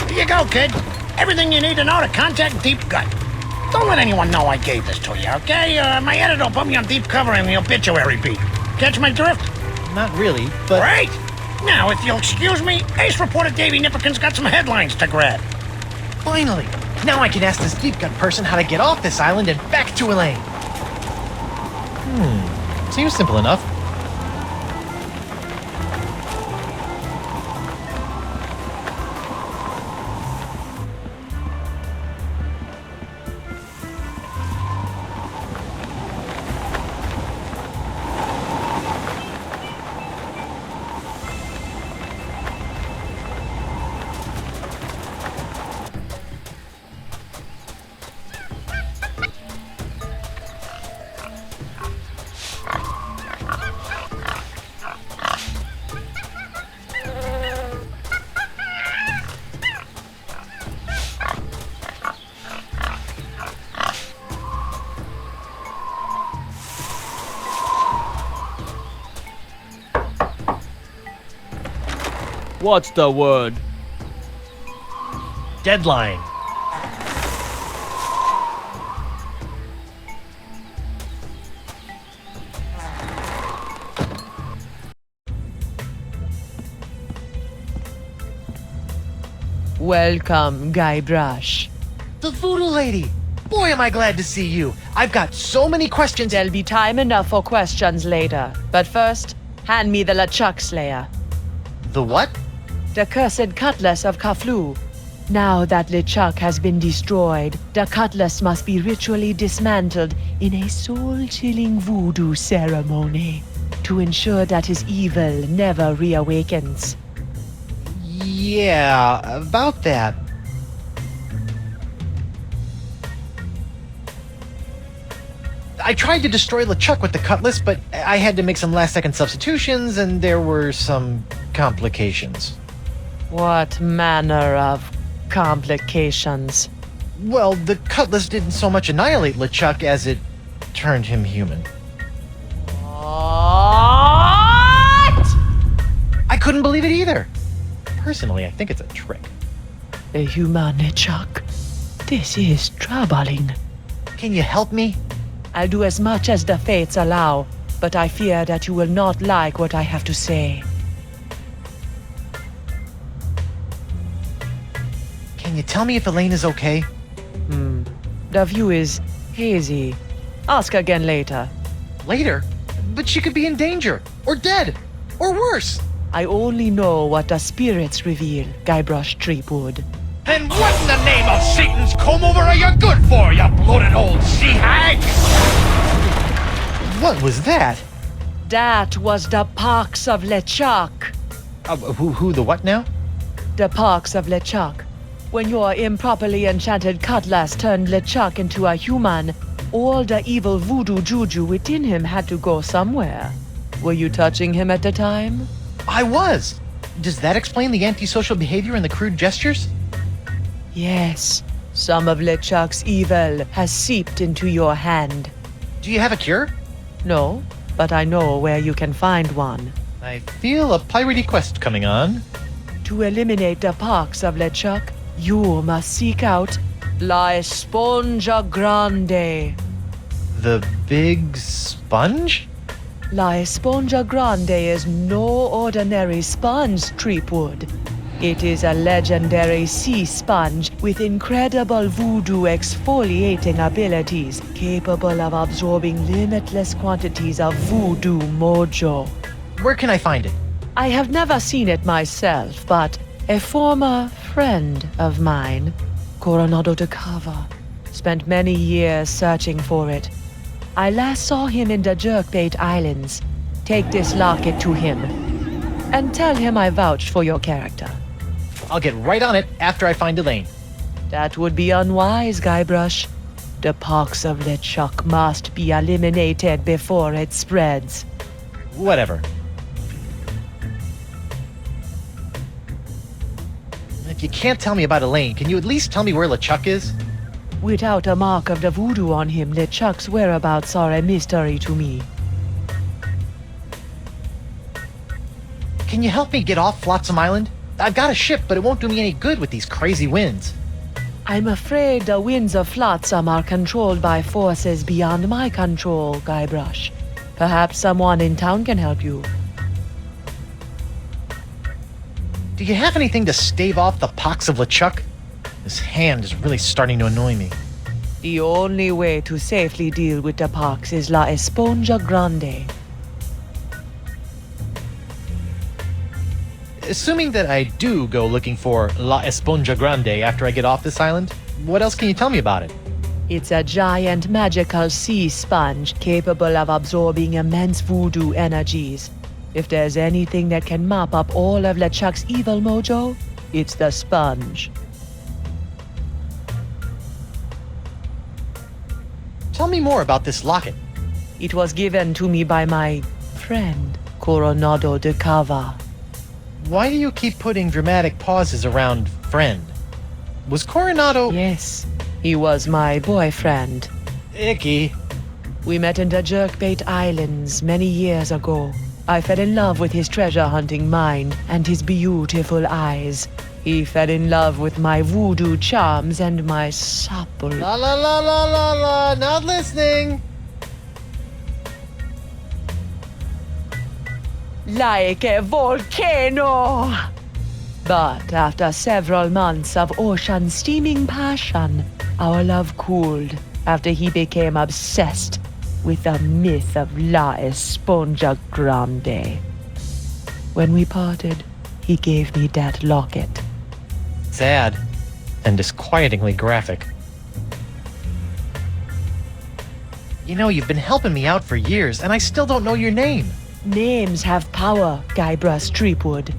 Here you go, kid. Everything you need to know to contact Deep Gut. Don't let anyone know I gave this to you, okay? My editor will put me on deep cover in the obituary beat. Catch my drift? Not really, but... Great! Now, if you'll excuse me, Ace reporter Davey Nipperkin's got some headlines to grab. Finally! Now I can ask this Deep Gut person how to get off this island and back to Elaine. Seems simple enough. What's the word? Deadline. Welcome, Guybrush. The Voodoo Lady! Boy, am I glad to see you. I've got so many questions. There'll be time enough for questions later. But first, hand me the LeChuck Slayer. The what? The cursed cutlass of Kaflu. Now that LeChuck has been destroyed, the cutlass must be ritually dismantled in a soul-chilling voodoo ceremony to ensure that his evil never reawakens. Yeah, about that. I tried to destroy LeChuck with the cutlass, but I had to make some last-second substitutions, and there were some complications. What manner of complications? Well, the cutlass didn't so much annihilate LeChuck as it turned him human. What? couldn't believe it either. Personally, I think it's a trick. A human LeChuck. This is troubling. Can you help me? I'll do as much as the fates allow, but I fear that you will not like what I have to say. Can you tell me if Elaine is okay? The view is hazy. Ask again later. Later? But she could be in danger, or dead, or worse. I only know what the spirits reveal, Guybrush Threepwood. Then what in the name of Satan's comb-over are you good for, you bloated old sea hag? What was that? That was the Parks of LeChuck. Who the what now? The Parks of LeChuck. When your improperly enchanted cutlass turned LeChuck into a human, all the evil voodoo juju within him had to go somewhere. Were you touching him at the time? I was. Does that explain the antisocial behavior and the crude gestures? Yes. Some of LeChuck's evil has seeped into your hand. Do you have a cure? No, but I know where you can find one. I feel a piratey quest coming on. To eliminate the Parks of LeChuck, you must seek out La Esponja Grande. The big sponge? La Esponja Grande is no ordinary sponge, Threepwood. It is a legendary sea sponge with incredible voodoo exfoliating abilities, capable of absorbing limitless quantities of voodoo mojo. Where can I find it? I have never seen it myself, but a former friend of mine, Coronado de Cava, spent many years searching for it. I last saw him in the Jerkbait Islands. Take this locket to him, and tell him I vouched for your character. I'll get right on it after I find Elaine. That would be unwise, Guybrush. The Parks of LeChuck must be eliminated before it spreads. Whatever. If you can't tell me about Elaine, can you at least tell me where LeChuck is? Without a mark of the voodoo on him, LeChuck's whereabouts are a mystery to me. Can you help me get off Flotsam Island? I've got a ship, but it won't do me any good with these crazy winds. I'm afraid the winds of Flotsam are controlled by forces beyond my control, Guybrush. Perhaps someone in town can help you. Do you have anything to stave off the pox of LeChuck? This hand is really starting to annoy me. The only way to safely deal with the pox is La Esponja Grande. Assuming that I do go looking for La Esponja Grande after I get off this island, what else can you tell me about it? It's a giant magical sea sponge capable of absorbing immense voodoo energies. If there's anything that can mop up all of LeChuck's evil mojo, it's the sponge. Tell me more about this locket. It was given to me by my friend, Coronado de Cava. Why do you keep putting dramatic pauses around friend? Was Coronado... Yes, he was my boyfriend. Icky. We met in the Jerkbait Islands many years ago. I fell in love with his treasure-hunting mind and his beautiful eyes. He fell in love with my voodoo charms and my supple... La la la la la la, not listening. Like a volcano! But after several months of ocean-steaming passion, our love cooled after he became obsessed with the myth of La Esponja Grande. When we parted, he gave me that locket. Sad and disquietingly graphic. You know, you've been helping me out for years, and I still don't know your name. Names have power, Guybrush Threepwood.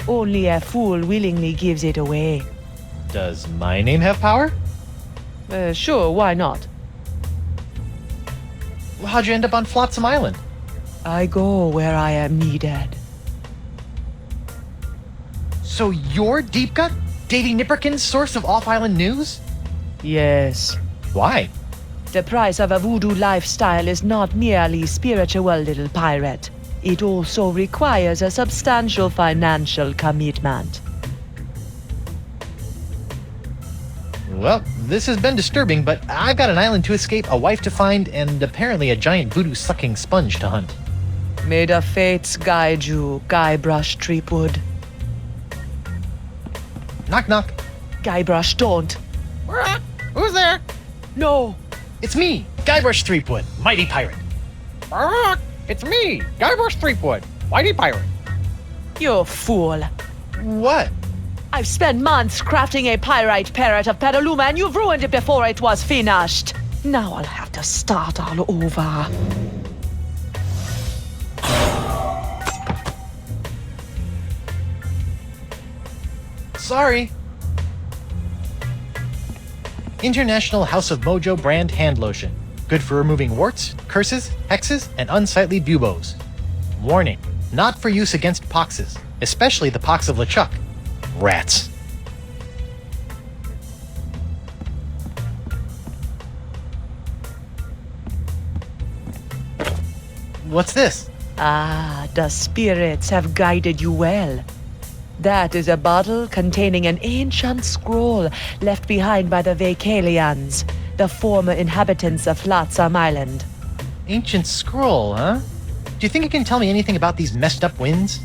Only a fool willingly gives it away. Does my name have power? Sure, why not? How'd you end up on Flotsam Island? I go where I am needed. So you're Deep Gut? Davy Nipperkin's source of off-island news? Yes. Why? The price of a voodoo lifestyle is not merely spiritual, little pirate. It also requires a substantial financial commitment. Well, this has been disturbing, but I've got an island to escape, a wife to find, and apparently a giant voodoo-sucking sponge to hunt. May the fates guide you, Guybrush Threepwood. Knock, knock. Guybrush, don't. Who's there? No. It's me, Guybrush Threepwood, mighty pirate. It's me, Guybrush Threepwood, mighty pirate. You fool. What? I've spent months crafting a pyrite parrot of Petaluma, and you've ruined it before it was finished. Now I'll have to start all over. Sorry. International House of Mojo brand hand lotion. Good for removing warts, curses, hexes, and unsightly buboes. Warning, not for use against poxes, especially the pox of LeChuck. Rats. What's this? Ah, the spirits have guided you well. That is a bottle containing an ancient scroll left behind by the Vacalians, the former inhabitants of Flotsam Island. Ancient scroll, huh? Do you think it can tell me anything about these messed up winds?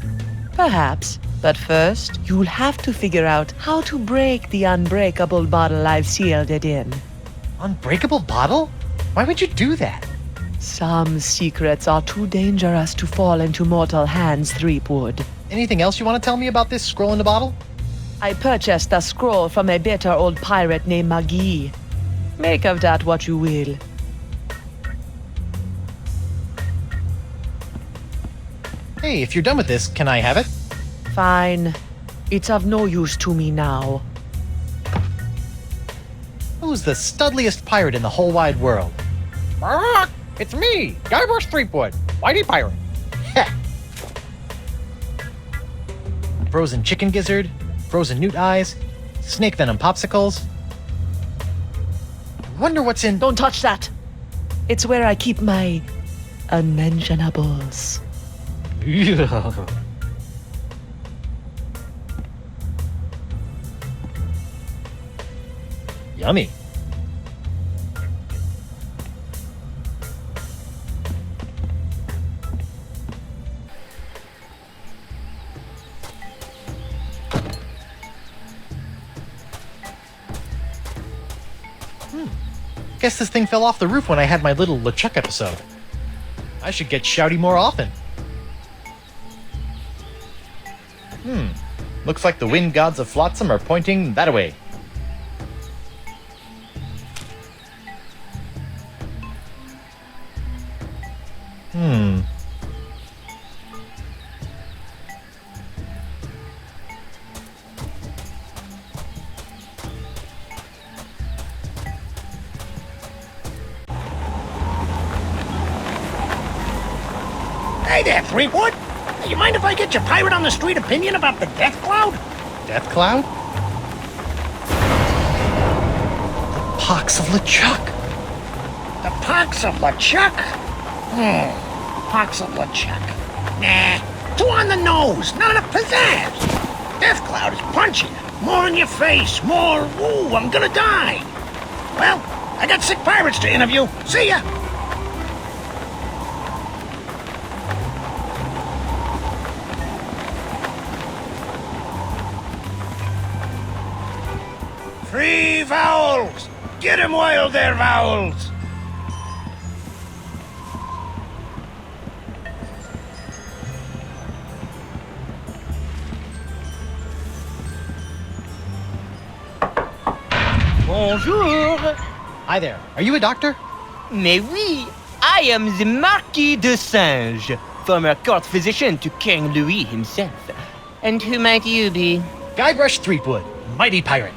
Perhaps, but first, you'll have to figure out how to break the unbreakable bottle I've sealed it in. Unbreakable bottle? Why would you do that? Some secrets are too dangerous to fall into mortal hands, Threepwood. Anything else you want to tell me about this scroll in the bottle? I purchased the scroll from a bitter old pirate named McGee. Make of that what you will. Hey, if you're done with this, can I have it? Fine. It's of no use to me now. Who's the studliest pirate in the whole wide world? It's me, Guybrush Threepwood, mighty pirate. Frozen chicken gizzard, frozen newt eyes, snake venom popsicles. I wonder what's in... Don't touch that! It's where I keep my unmentionables. Yummy. Guess this thing fell off the roof when I had my little LeChuck episode. I should get shouty more often. Looks like the wind gods of Flotsam are pointing that way. Hey there, Threepwood. You mind if I get your pirate on the street opinion about the death cloud? Death cloud? The pox of LeChuck. The pox of LeChuck? Pox of LeChuck. Nah, too on the nose, not enough pizzazz. Death cloud is punchy. More in your face, more, ooh, I'm gonna die. Well, I got sick pirates to interview. See ya. Free vowels! Get him while they're vowels! Bonjour! Hi there. Are you a doctor? Mais oui, I am the Marquis de Singe, former court physician to King Louis himself. And who might you be? Guybrush Threepwood, mighty pirate.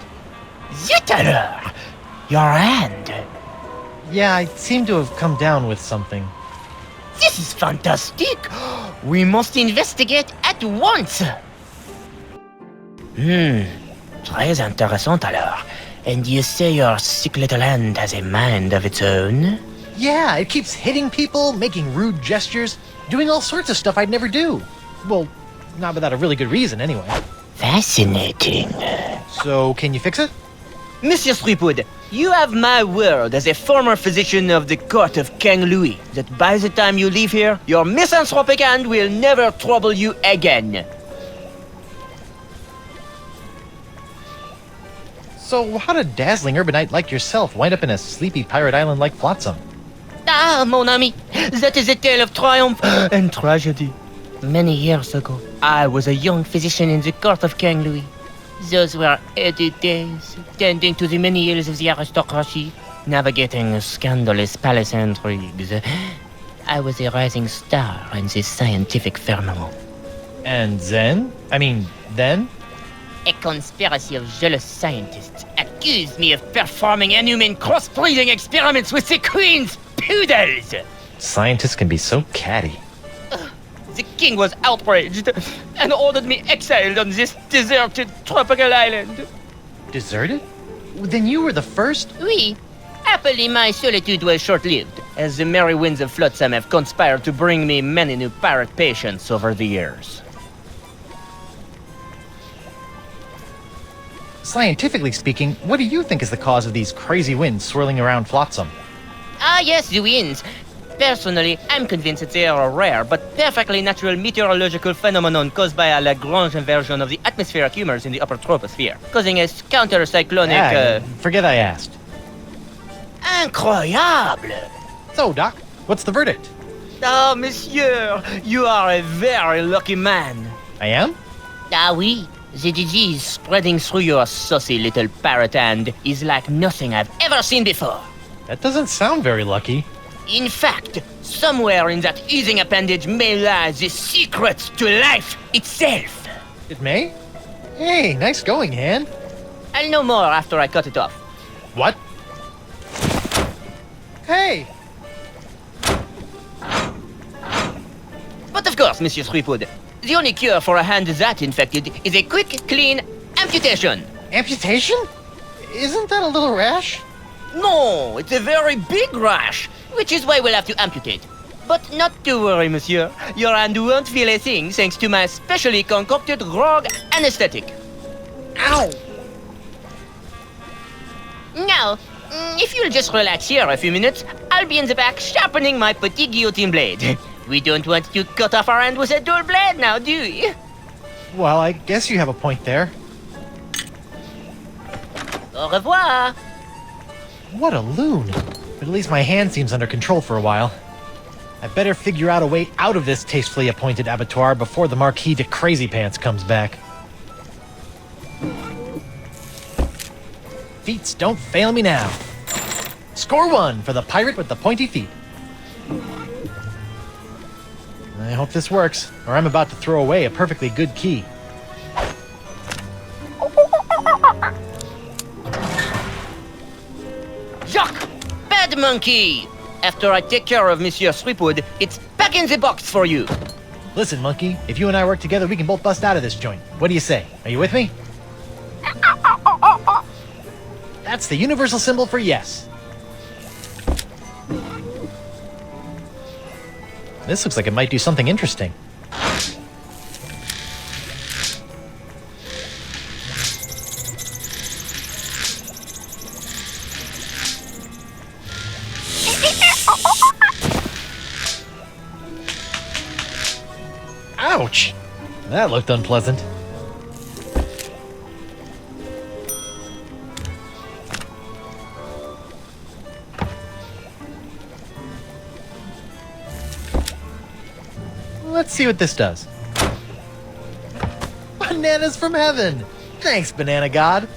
Zut alors! Your hand. Yeah, I seem to have come down with something. This is fantastic! We must investigate at once! Très intéressant alors. And you say your sick little hand has a mind of its own? Yeah, it keeps hitting people, making rude gestures. doing all sorts of stuff I'd never do. Well, not without a really good reason, anyway. Fascinating. So, can you fix it? Monsieur Threepwood, you have my word as a former physician of the court of King Louis that by the time you leave here, your misanthropic hand will never trouble you again. So, how did a dazzling urbanite like yourself wind up in a sleepy pirate island like Flotsam? Ah, mon ami, that is a tale of triumph and tragedy. Many years ago, I was a young physician in the court of King Louis. Those were heady days, tending to the many ills of the aristocracy, navigating scandalous palace intrigues. I was a rising star in the scientific firmament. And then? Then? A conspiracy of jealous scientists accused me of performing inhuman crossbreeding experiments with the Queen's poodles! Scientists can be so catty. The king was outraged and ordered me exiled on this deserted tropical island. Deserted? Then you were the first? Oui. Happily, my solitude was short-lived, as the merry winds of Flotsam have conspired to bring me many new pirate patients over the years. Scientifically speaking, what do you think is the cause of these crazy winds swirling around Flotsam? Ah, yes, the winds. Personally, I'm convinced that they are a rare but perfectly natural meteorological phenomenon caused by a Lagrange inversion of the atmospheric humors in the upper troposphere, causing a counter-cyclonic, Forget I asked. Incroyable! So, Doc, what's the verdict? Ah, monsieur, you are a very lucky man. I am? Ah, oui. The disease spreading through your saucy little parrot hand is like nothing I've ever seen before. That doesn't sound very lucky. In fact, somewhere in that oozing appendage may lie the secret to life itself. It may? Hey, nice going, hand. I'll know more after I cut it off. What? Hey! But of course, Monsieur Threepwood, the only cure for a hand that infected is a quick, clean amputation. Amputation? Isn't that a little rash? No, it's a very big rash, which is why we'll have to amputate. But not to worry, monsieur. Your hand won't feel a thing thanks to my specially concocted grog anesthetic. Ow! Now, if you'll just relax here a few minutes, I'll be in the back sharpening my petit guillotine blade. We don't want to cut off our hand with a dull blade now, do we? Well, I guess you have a point there. Au revoir! What a loon. But at least my hand seems under control for a while. I better figure out a way out of this tastefully appointed abattoir before the Marquis de Crazy Pants comes back. Feats don't fail me now. Score 1 for the pirate with the pointy feet. I hope this works, or I'm about to throw away a perfectly good key. Jacques! Bad monkey! After I take care of Monsieur Threepwood, it's back in the box for you. Listen, monkey, if you and I work together, we can both bust out of this joint. What do you say? Are you with me? That's the universal symbol for yes. This looks like it might do something interesting. Ouch! That looked unpleasant. Let's see what this does. Bananas from heaven! Thanks, Banana God.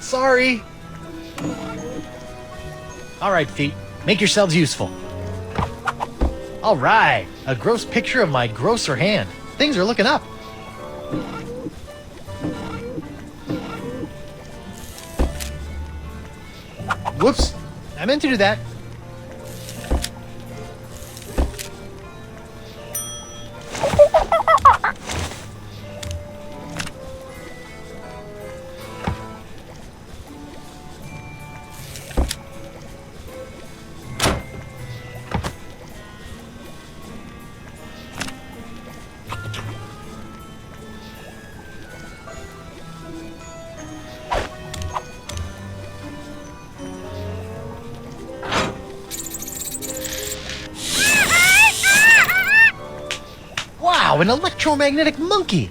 Sorry. All right, feet. Make yourselves useful. All right, a gross picture of my grosser hand. Things are looking up. Whoops, I meant to do that. Wow, an electromagnetic monkey!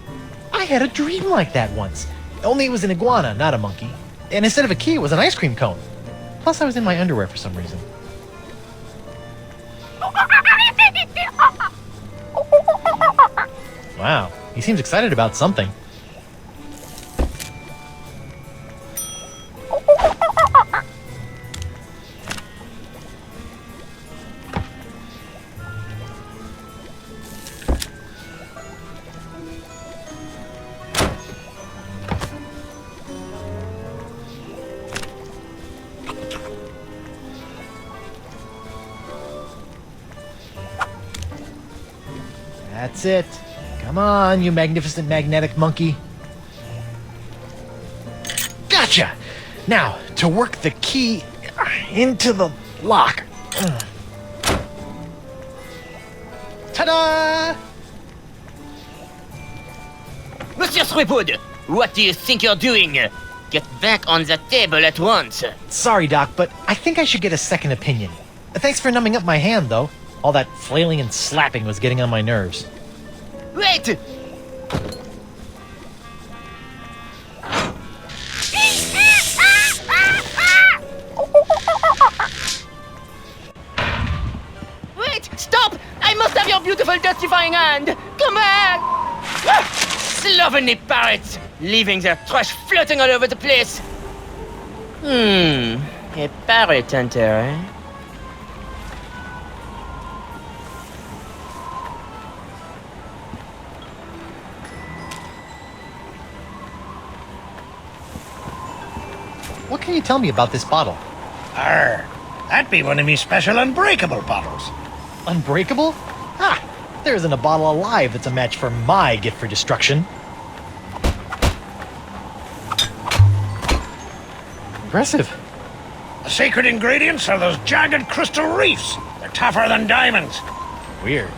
I had a dream like that once. Only it was an iguana, not a monkey. And instead of a key, it was an ice cream cone. Plus, I was in my underwear for some reason. Wow, he seems excited about something. That's it. Come on, you magnificent magnetic monkey. Gotcha! Now, to work the key into the lock. Ta-da! Monsieur Threepwood, what do you think you're doing? Get back on the table at once. Sorry, Doc, but I think I should get a second opinion. Thanks for numbing up my hand, though. All that flailing and slapping was getting on my nerves. Wait! Wait! Stop! I must have your beautiful death-defying hand! Come back! Slovenly parrots! Leaving their trash floating all over the place! A parrot hunter, eh? What can you tell me about this bottle? That'd be one of me special unbreakable bottles. Unbreakable? Ah, there isn't a bottle alive that's a match for my gift for destruction. Impressive. The secret ingredients are those jagged crystal reefs. They're tougher than diamonds. Weird.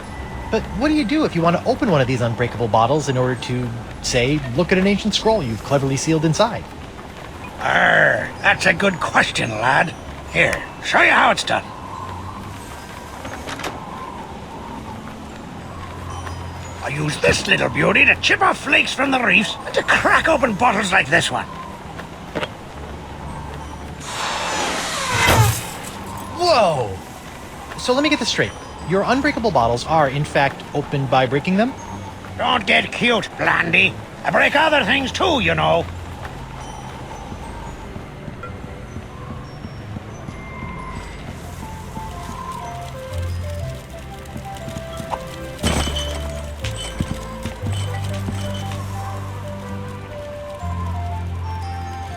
But what do you do if you want to open one of these unbreakable bottles in order to, say, look at an ancient scroll you've cleverly sealed inside? That's a good question, lad. Here, show you how it's done. I use this little beauty to chip off flakes from the reefs and to crack open bottles like this one. Whoa! So let me get this straight. Your unbreakable bottles are, in fact, opened by breaking them? Don't get cute, Blandy. I break other things too, you know.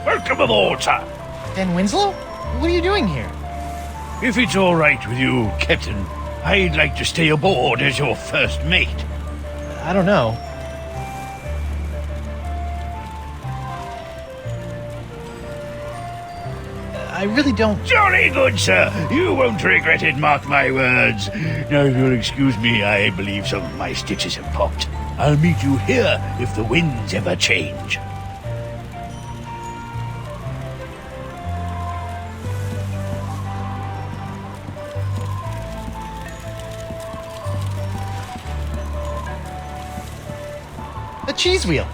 Welcome aboard, sir. Ben Winslow? What are you doing here? If it's all right with you, Captain, I'd like to stay aboard as your first mate. I don't know. I really don't... Jolly good, sir. You won't regret it, mark my words. Now, if you'll excuse me, I believe some of my stitches have popped. I'll meet you here if the winds ever change. A cheese wheel.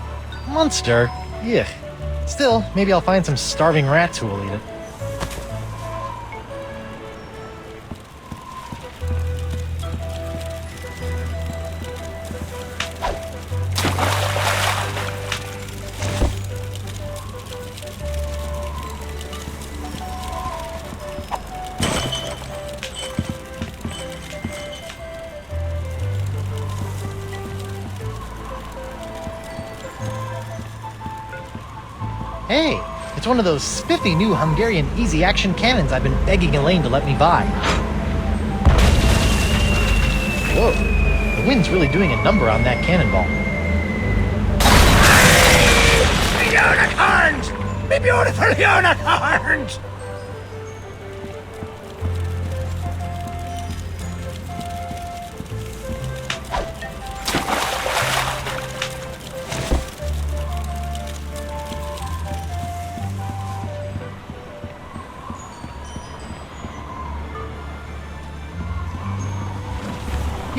Monster. Yuck. Still, maybe I'll find some starving rats who will eat it. Hey, it's one of those spiffy new Hungarian easy-action cannons I've been begging Elaine to let me buy. Whoa, the wind's really doing a number on that cannonball. Unicorns! Me beautiful unicorns!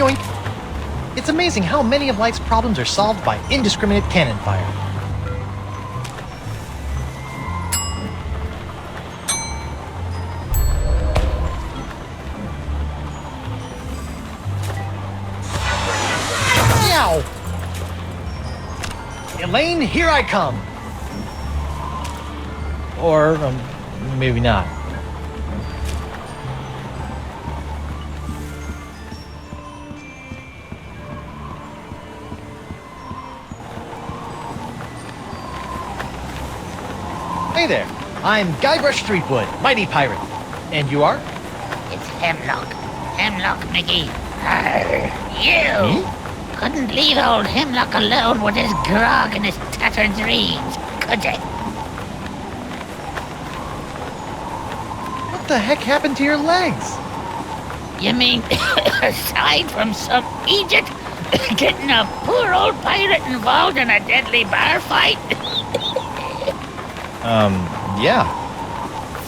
Yoink! It's amazing how many of life's problems are solved by indiscriminate cannon fire. Yow! Elaine, here I come! Or, maybe not. Hey there, I'm Guybrush Threepwood, mighty pirate. And you are? It's Hemlock. Hemlock McGee. You couldn't leave old Hemlock alone with his grog and his tattered dreams, could you? What the heck happened to your legs? You mean, aside from some idiot getting a poor old pirate involved in a deadly bar fight? Yeah.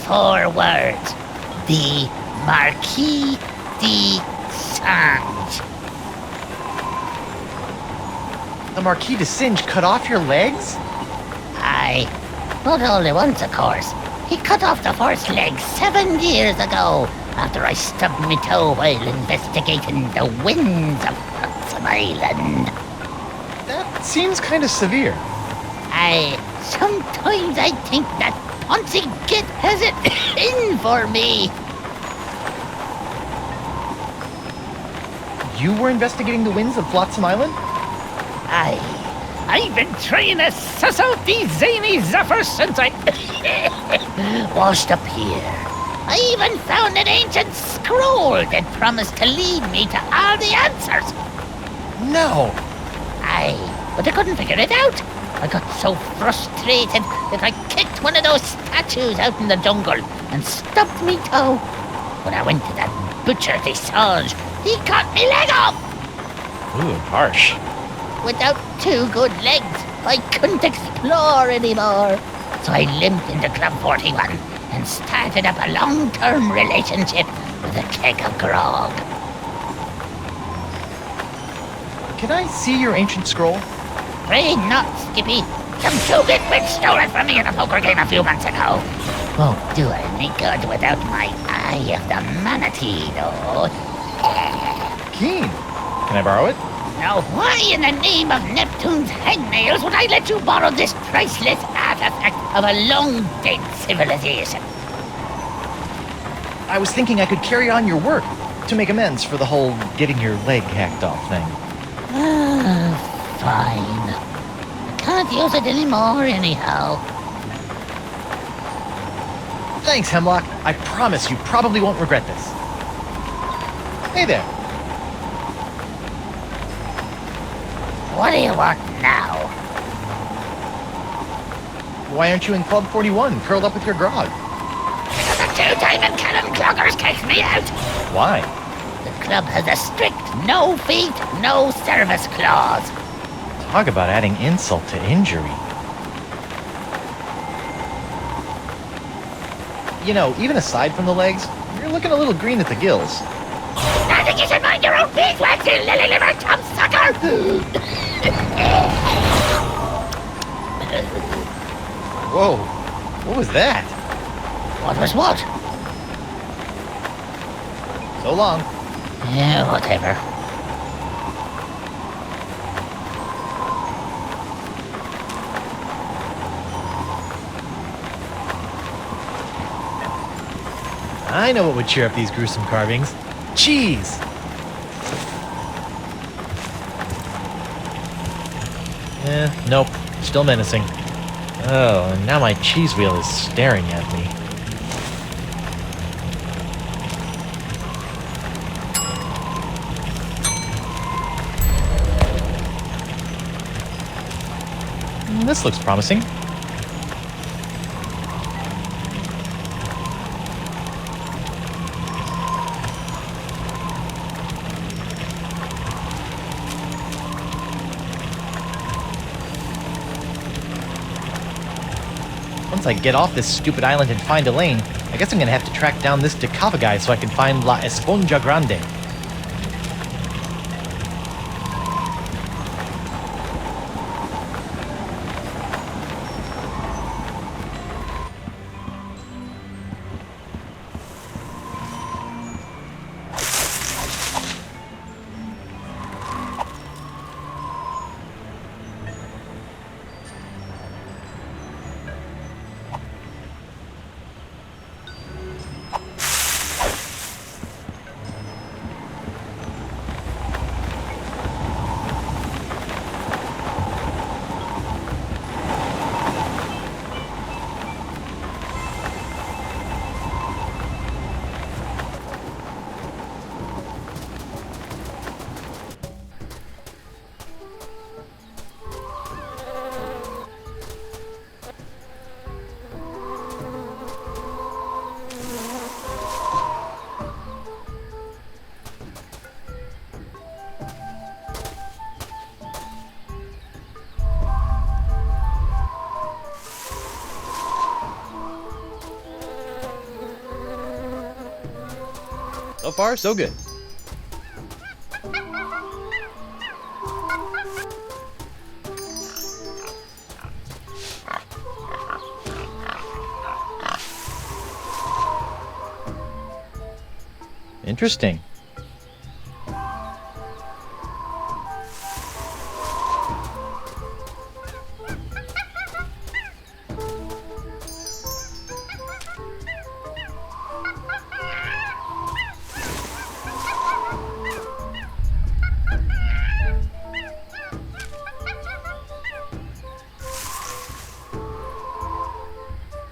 4 words. The Marquis de Sange. The Marquis de Singe cut off your legs? Aye. Not only once, of course. He cut off the first leg 7 years ago, after I stubbed my toe while investigating the winds of Hudson Island. That seems kind of severe. Aye. Sometimes I think that Ponzi Git has it in for me. You were investigating the winds of Flotsam Island? Aye. I've been trying to suss out these zany zephyrs since I washed up here. I even found an ancient scroll that promised to lead me to all the answers. No. Aye, but I couldn't figure it out. I got so frustrated that I kicked one of those statues out in the jungle and stubbed me toe. When I went to that butcher de Sange, he cut me leg off. Ooh, harsh. Without 2 good legs, I couldn't explore anymore. So I limped into Club 41 and started up a long-term relationship with a keg of grog. Can I see your ancient scroll? Afraid not, Skippy. Some 2-bit bitch stole it from me in a poker game a few months ago. Won't do any good without my Eye of the Manatee, though. Keen. Can I borrow it? Now why in the name of Neptune's hangnails would I let you borrow this priceless artifact of a long-dead civilization? I was thinking I could carry on your work to make amends for the whole getting your leg hacked off thing. Fine. I can't use it anymore anyhow. Thanks, Hemlock. I promise you probably won't regret this. Hey there. What do you want now? Why aren't you in Club 41, curled up with your grog? Because the 2-timing cannon cloggers kicked me out. Why? The club has a strict no feet, no service clause. Talk about adding insult to injury. You know, even aside from the legs, you're looking a little green at the gills. I think you should mind your own beeswax, you lily-livered chump sucker! Whoa, what was that? What was what? So long. Yeah, whatever. I know what would cheer up these gruesome carvings. Cheese! Nope. Still menacing. Oh, and now my cheese wheel is staring at me. This looks promising. Once I get off this stupid island and find Elaine, I guess I'm gonna have to track down this Decava guy so I can find La Esponja Grande. So far, so good. Interesting.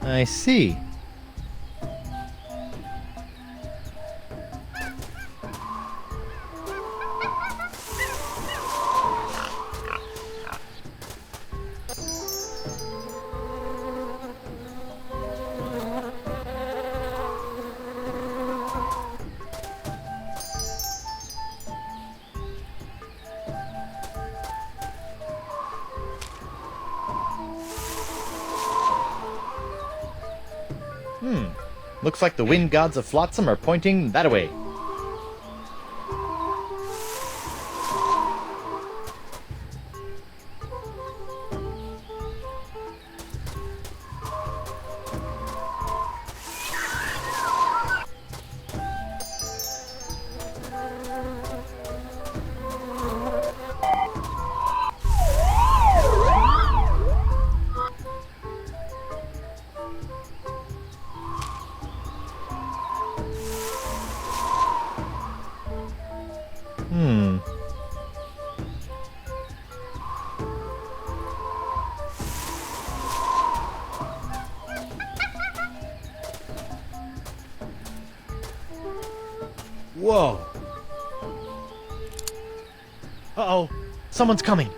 I see. Looks like the wind gods of Flotsam are pointing that way. Whoa. Uh-oh. Someone's coming.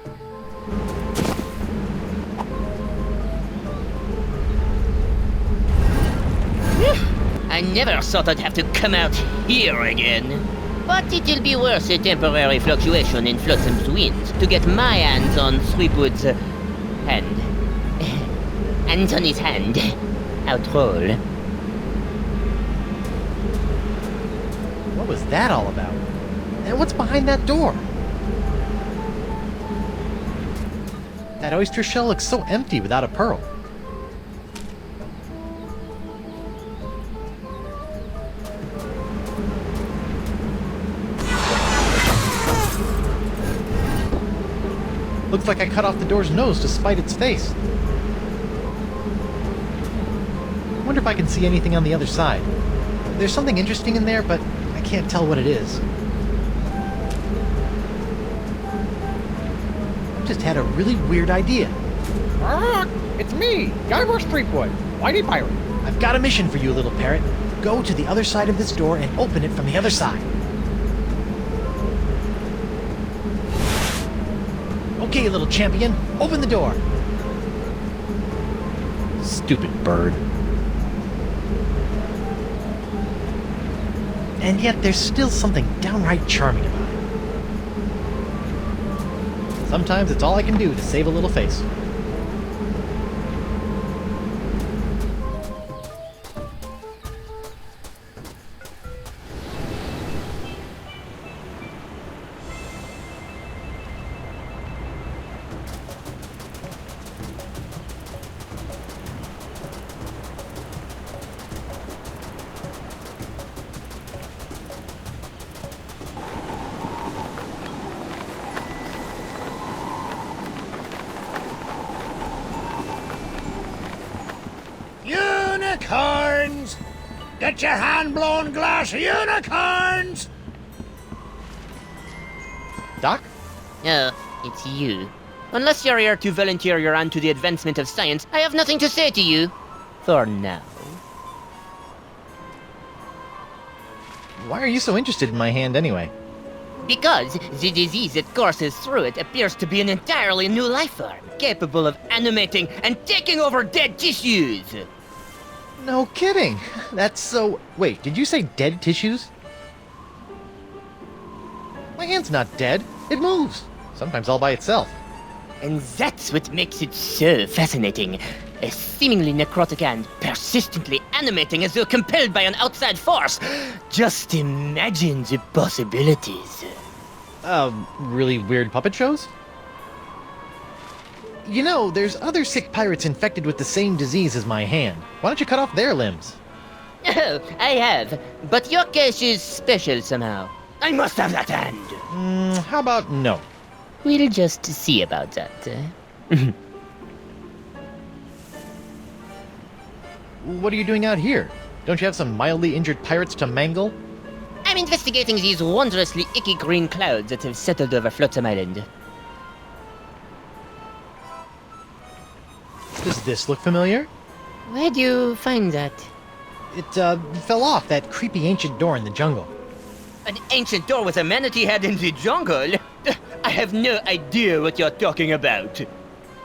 I never thought I'd have to come out here again. But it'll be worth a temporary fluctuation in Flotsam's winds to get my hands on Threepwood's hand. Anthony's hand. How droll. What was that all about? And what's behind that door? That oyster shell looks so empty without a pearl. Looks like I cut off the door's nose to spite its face. I wonder if I can see anything on the other side. There's something interesting in there, but I can't tell what it is. I just had a really weird idea. It's me, Guybrush Threepwood, Whitey Pirate. I've got a mission for you, little parrot. Go to the other side of this door and open it from the other side. Okay, little champion, open the door. Stupid bird. And yet there's still something downright charming about it. Sometimes it's all I can do to save a little face. Unicorns! Get your hand-blown glass unicorns! Doc? Oh, it's you. Unless you're here to volunteer your hand to the advancement of science, I have nothing to say to you. For now. Why are you so interested in my hand anyway? Because the disease that courses through it appears to be an entirely new life form, capable of animating and taking over dead tissues. No kidding. That's so... Wait, did you say dead tissues? My hand's not dead. It moves. Sometimes all by itself. And that's what makes it so fascinating. A seemingly necrotic hand, persistently animating as though compelled by an outside force. Just imagine the possibilities. Really weird puppet shows? You know, there's other sick pirates infected with the same disease as my hand. Why don't you cut off their limbs? Oh, I have. But your case is special somehow. I must have that hand. How about no? We'll just see about that. What are you doing out here? Don't you have some mildly injured pirates to mangle? I'm investigating these wondrously icky green clouds that have settled over Flotsam Island. Does this look familiar? Where'd you find that? It, fell off that creepy ancient door in the jungle. An ancient door with a manatee head in the jungle? I have no idea what you're talking about.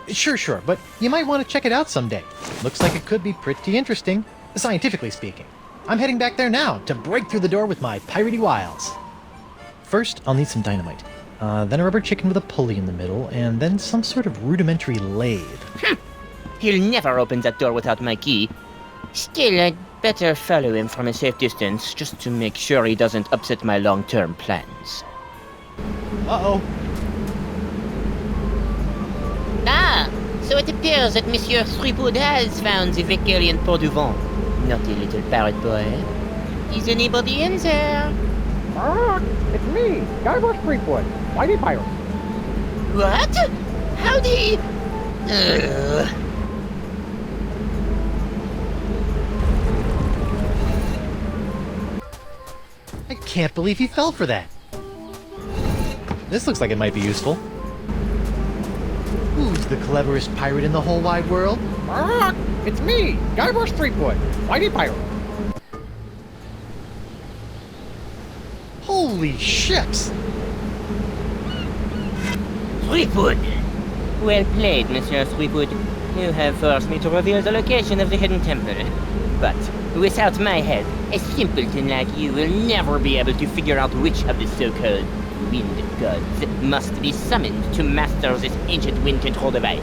Sure, but you might want to check it out someday. Looks like it could be pretty interesting, scientifically speaking. I'm heading back there now to break through the door with my piratey wiles. First, I'll need some dynamite. Then a rubber chicken with a pulley in the middle, and then some sort of rudimentary lathe. He'll never open that door without my key. Still, I'd better follow him from a safe distance, just to make sure he doesn't upset my long-term plans. Uh-oh. Ah! So it appears that Monsieur Threepwood has found the Vicarian Port du Vent. Naughty little parrot boy. Is anybody in there? It's me, Guybrush Threepwood, Mighty Pirate. What? How'd he... I can't believe he fell for that. This looks like it might be useful. Who's the cleverest pirate in the whole wide world? It's me, Guybrush Threepwood, Mighty Pirate. Holy ships! Threepwood! Well played, Monsieur Threepwood. You have forced me to reveal the location of the hidden temple. But without my help, a simpleton like you will never be able to figure out which of the so-called wind gods must be summoned to master this ancient wind control device.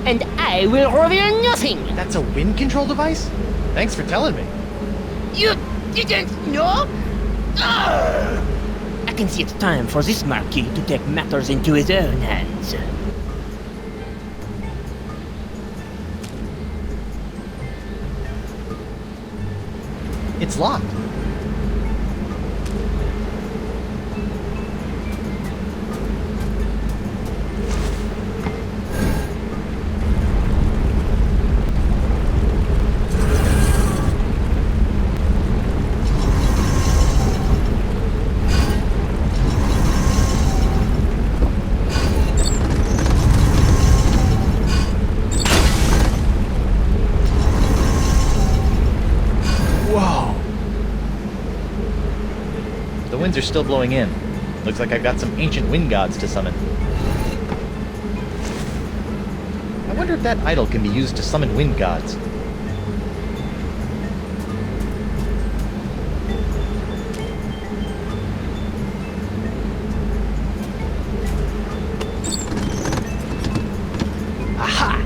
And I will reveal nothing! That's a wind control device? Thanks for telling me. You didn't know? Ugh! I can see it's time for this Marquis to take matters into his own hands. It's locked. The winds are still blowing in. Looks like I've got some ancient wind gods to summon. I wonder if that idol can be used to summon wind gods. Aha!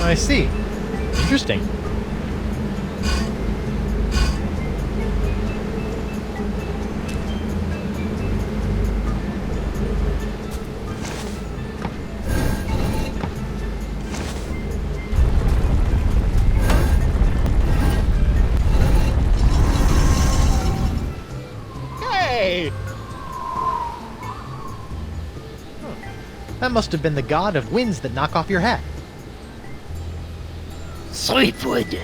I see. Interesting. That must have been the god of winds that knock off your hat. Threepwood,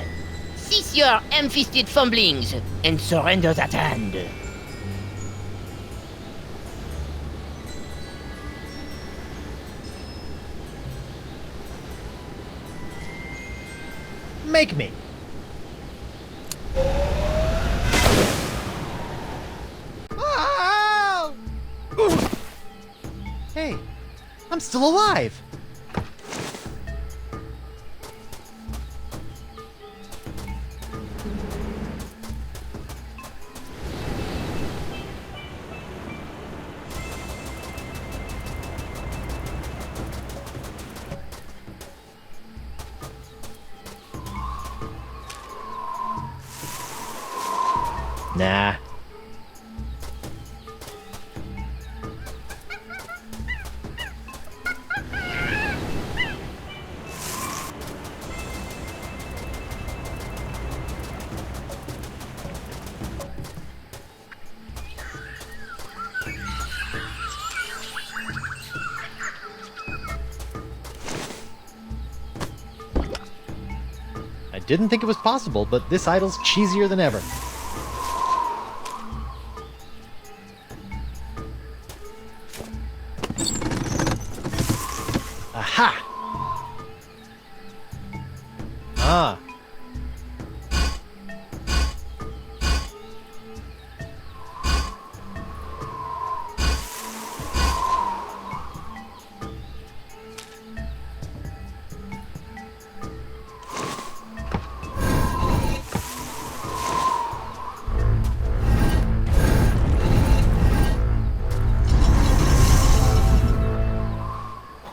cease your ham-fisted fumblings and surrender that hand. Make me. Oh! Hey, I'm still alive. Nah. I didn't think it was possible, but this idol's cheesier than ever. Aha! Ah.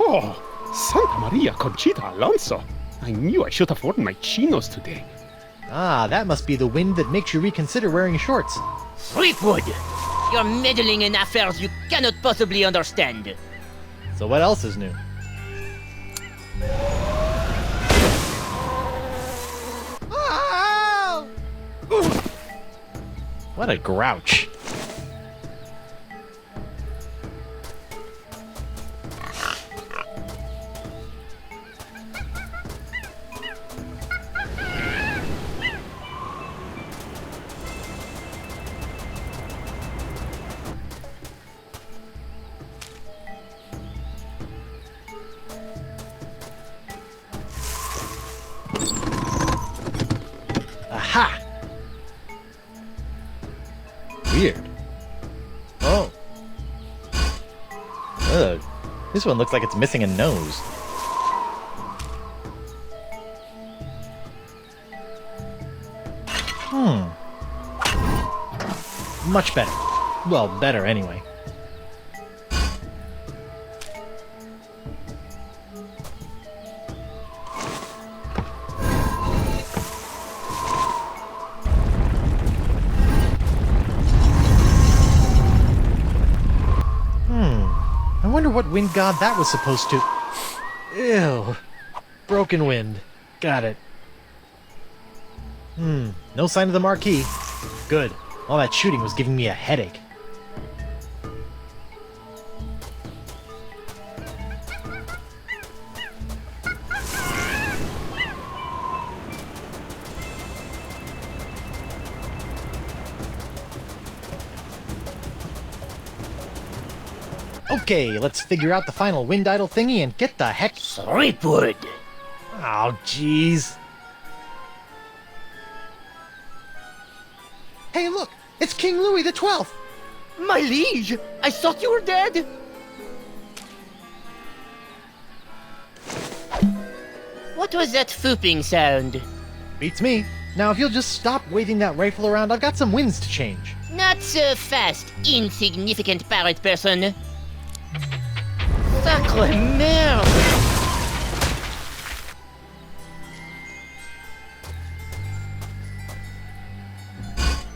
Oh, Santa Maria Conchita Alonso. I knew I should have worn my chinos today. Ah, that must be the wind that makes you reconsider wearing shorts. Threepwood! You're meddling in affairs you cannot possibly understand. So what else is new? What a grouch. Aha! Weird. Oh. Ugh. This one looks like it's missing a nose. Much better. Well, better anyway. I wonder what wind god that was supposed to... Ew. Broken wind. Got it. No sign of the marquee. Good. All that shooting was giving me a headache. Okay, let's figure out the final wind idol thingy and get the heck... Threepwood! Oh, jeez. Hey, look! It's King Louis XII! My liege! I thought you were dead! What was that fooping sound? Beats me. Now, if you'll just stop waving that rifle around, I've got some winds to change. Not so fast, insignificant parrot person. Sacre merde!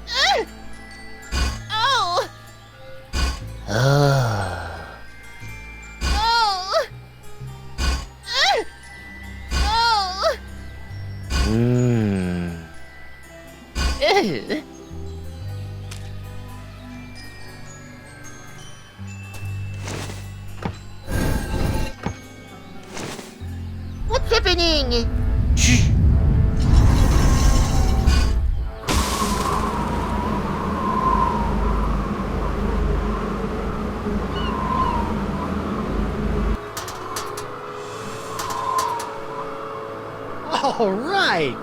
Oh! Oh. Oh! Oh! What's happening? Shh! All right!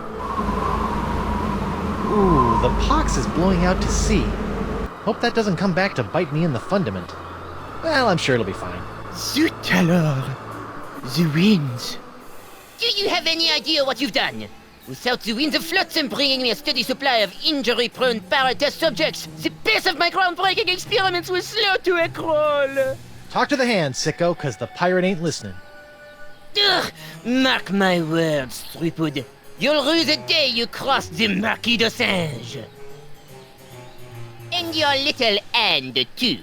Ooh, the pox is blowing out to sea. Hope that doesn't come back to bite me in the fundament. Well, I'm sure it'll be fine. Zut alors! The winds. Do you have any idea what you've done? Without the winds of flotsam bringing me a steady supply of injury-prone parrot test subjects, the pace of my groundbreaking experiments will slow to a crawl. Talk to the hand, sicko, cause the pirate ain't listening. Ugh, mark my words, Threepwood. You'll rue the day you cross the Marquis de Singe. And your little and, too.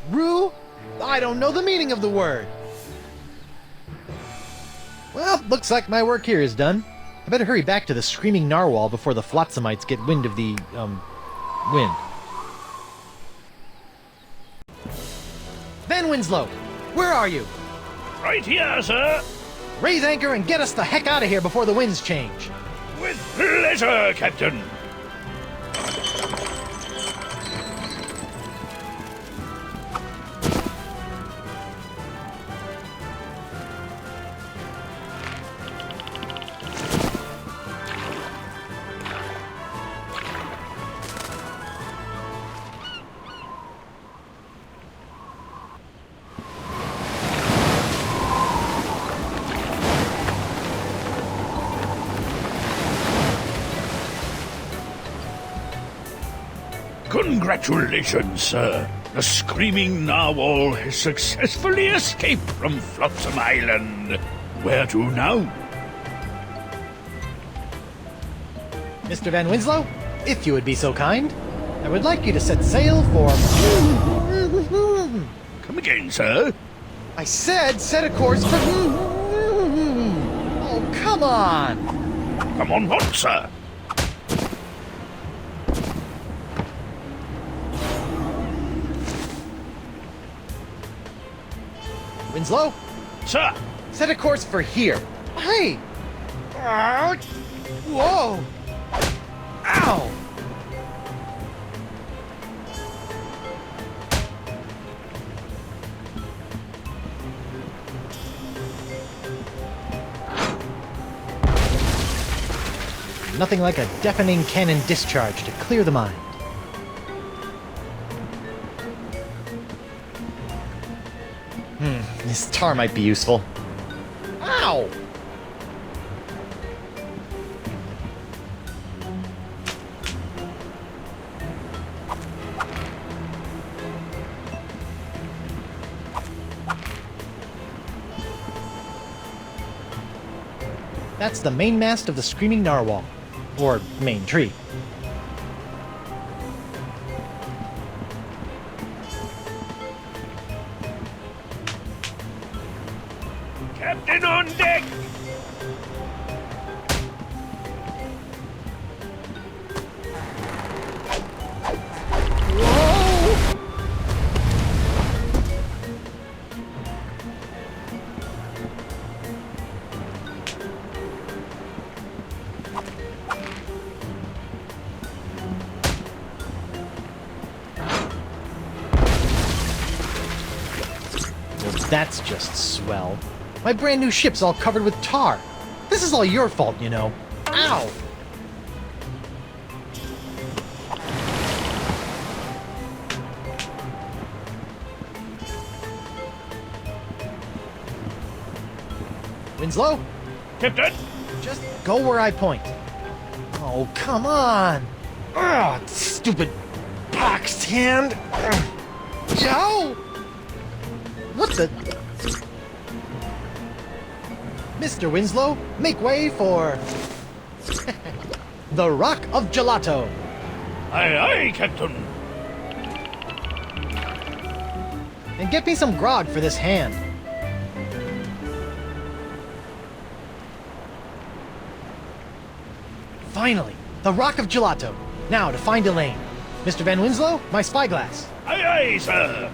Rue? I don't know the meaning of the word. Well, looks like my work here is done. I better hurry back to the screaming narwhal before the flotsamites get wind of the, wind. Van Winslow, where are you? Right here, sir. Raise anchor and get us the heck out of here before the winds change. With pleasure, Captain. Congratulations, sir. The screaming narwhal has successfully escaped from Flotsam Island. Where to now? Mr. Van Winslow, if you would be so kind, I would like you to set sail for... Come again, sir? I said set a course for... Oh, come on! Come on what, sir? Winslow? Sir! Set a course for here. Hey! Whoa! Ow! Nothing like a deafening cannon discharge to clear the mind. This tar might be useful. Ow! That's the main mast of the Screaming Narwhal. Or main tree. Captain on deck! That's just swell. My brand new ship's all covered with tar. This is all your fault, you know. Ow! Winslow? Captain? Just go where I point. Oh, come on! Ugh, stupid boxed hand! Joe! What the... Mr. Winslow, make way for... the Rock of Gelato! Aye, aye, Captain. And get me some grog for this hand. Finally, the Rock of Gelato. Now to find Elaine. Mr. Van Winslow, my spyglass. Aye, aye, sir.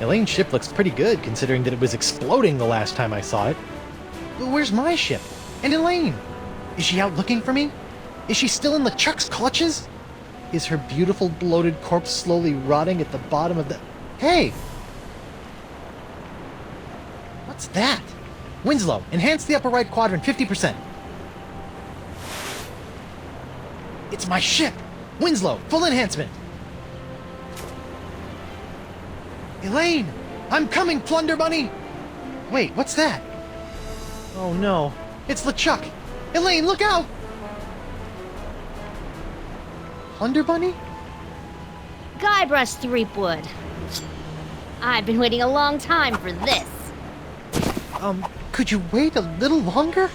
Elaine's ship looks pretty good, considering that it was exploding the last time I saw it. But where's my ship? And Elaine? Is she out looking for me? Is she still in LeChuck's clutches? Is her beautiful bloated corpse slowly rotting at the bottom of the... Hey! What's that? Winslow, enhance the upper right quadrant 50%. It's my ship! Winslow, full enhancement! Elaine! I'm coming, Plunder Bunny! Wait, what's that? Oh no, it's LeChuck! Elaine, look out! Plunder Bunny? Guybrush Threepwood. I've been waiting a long time for this. Could you wait a little longer?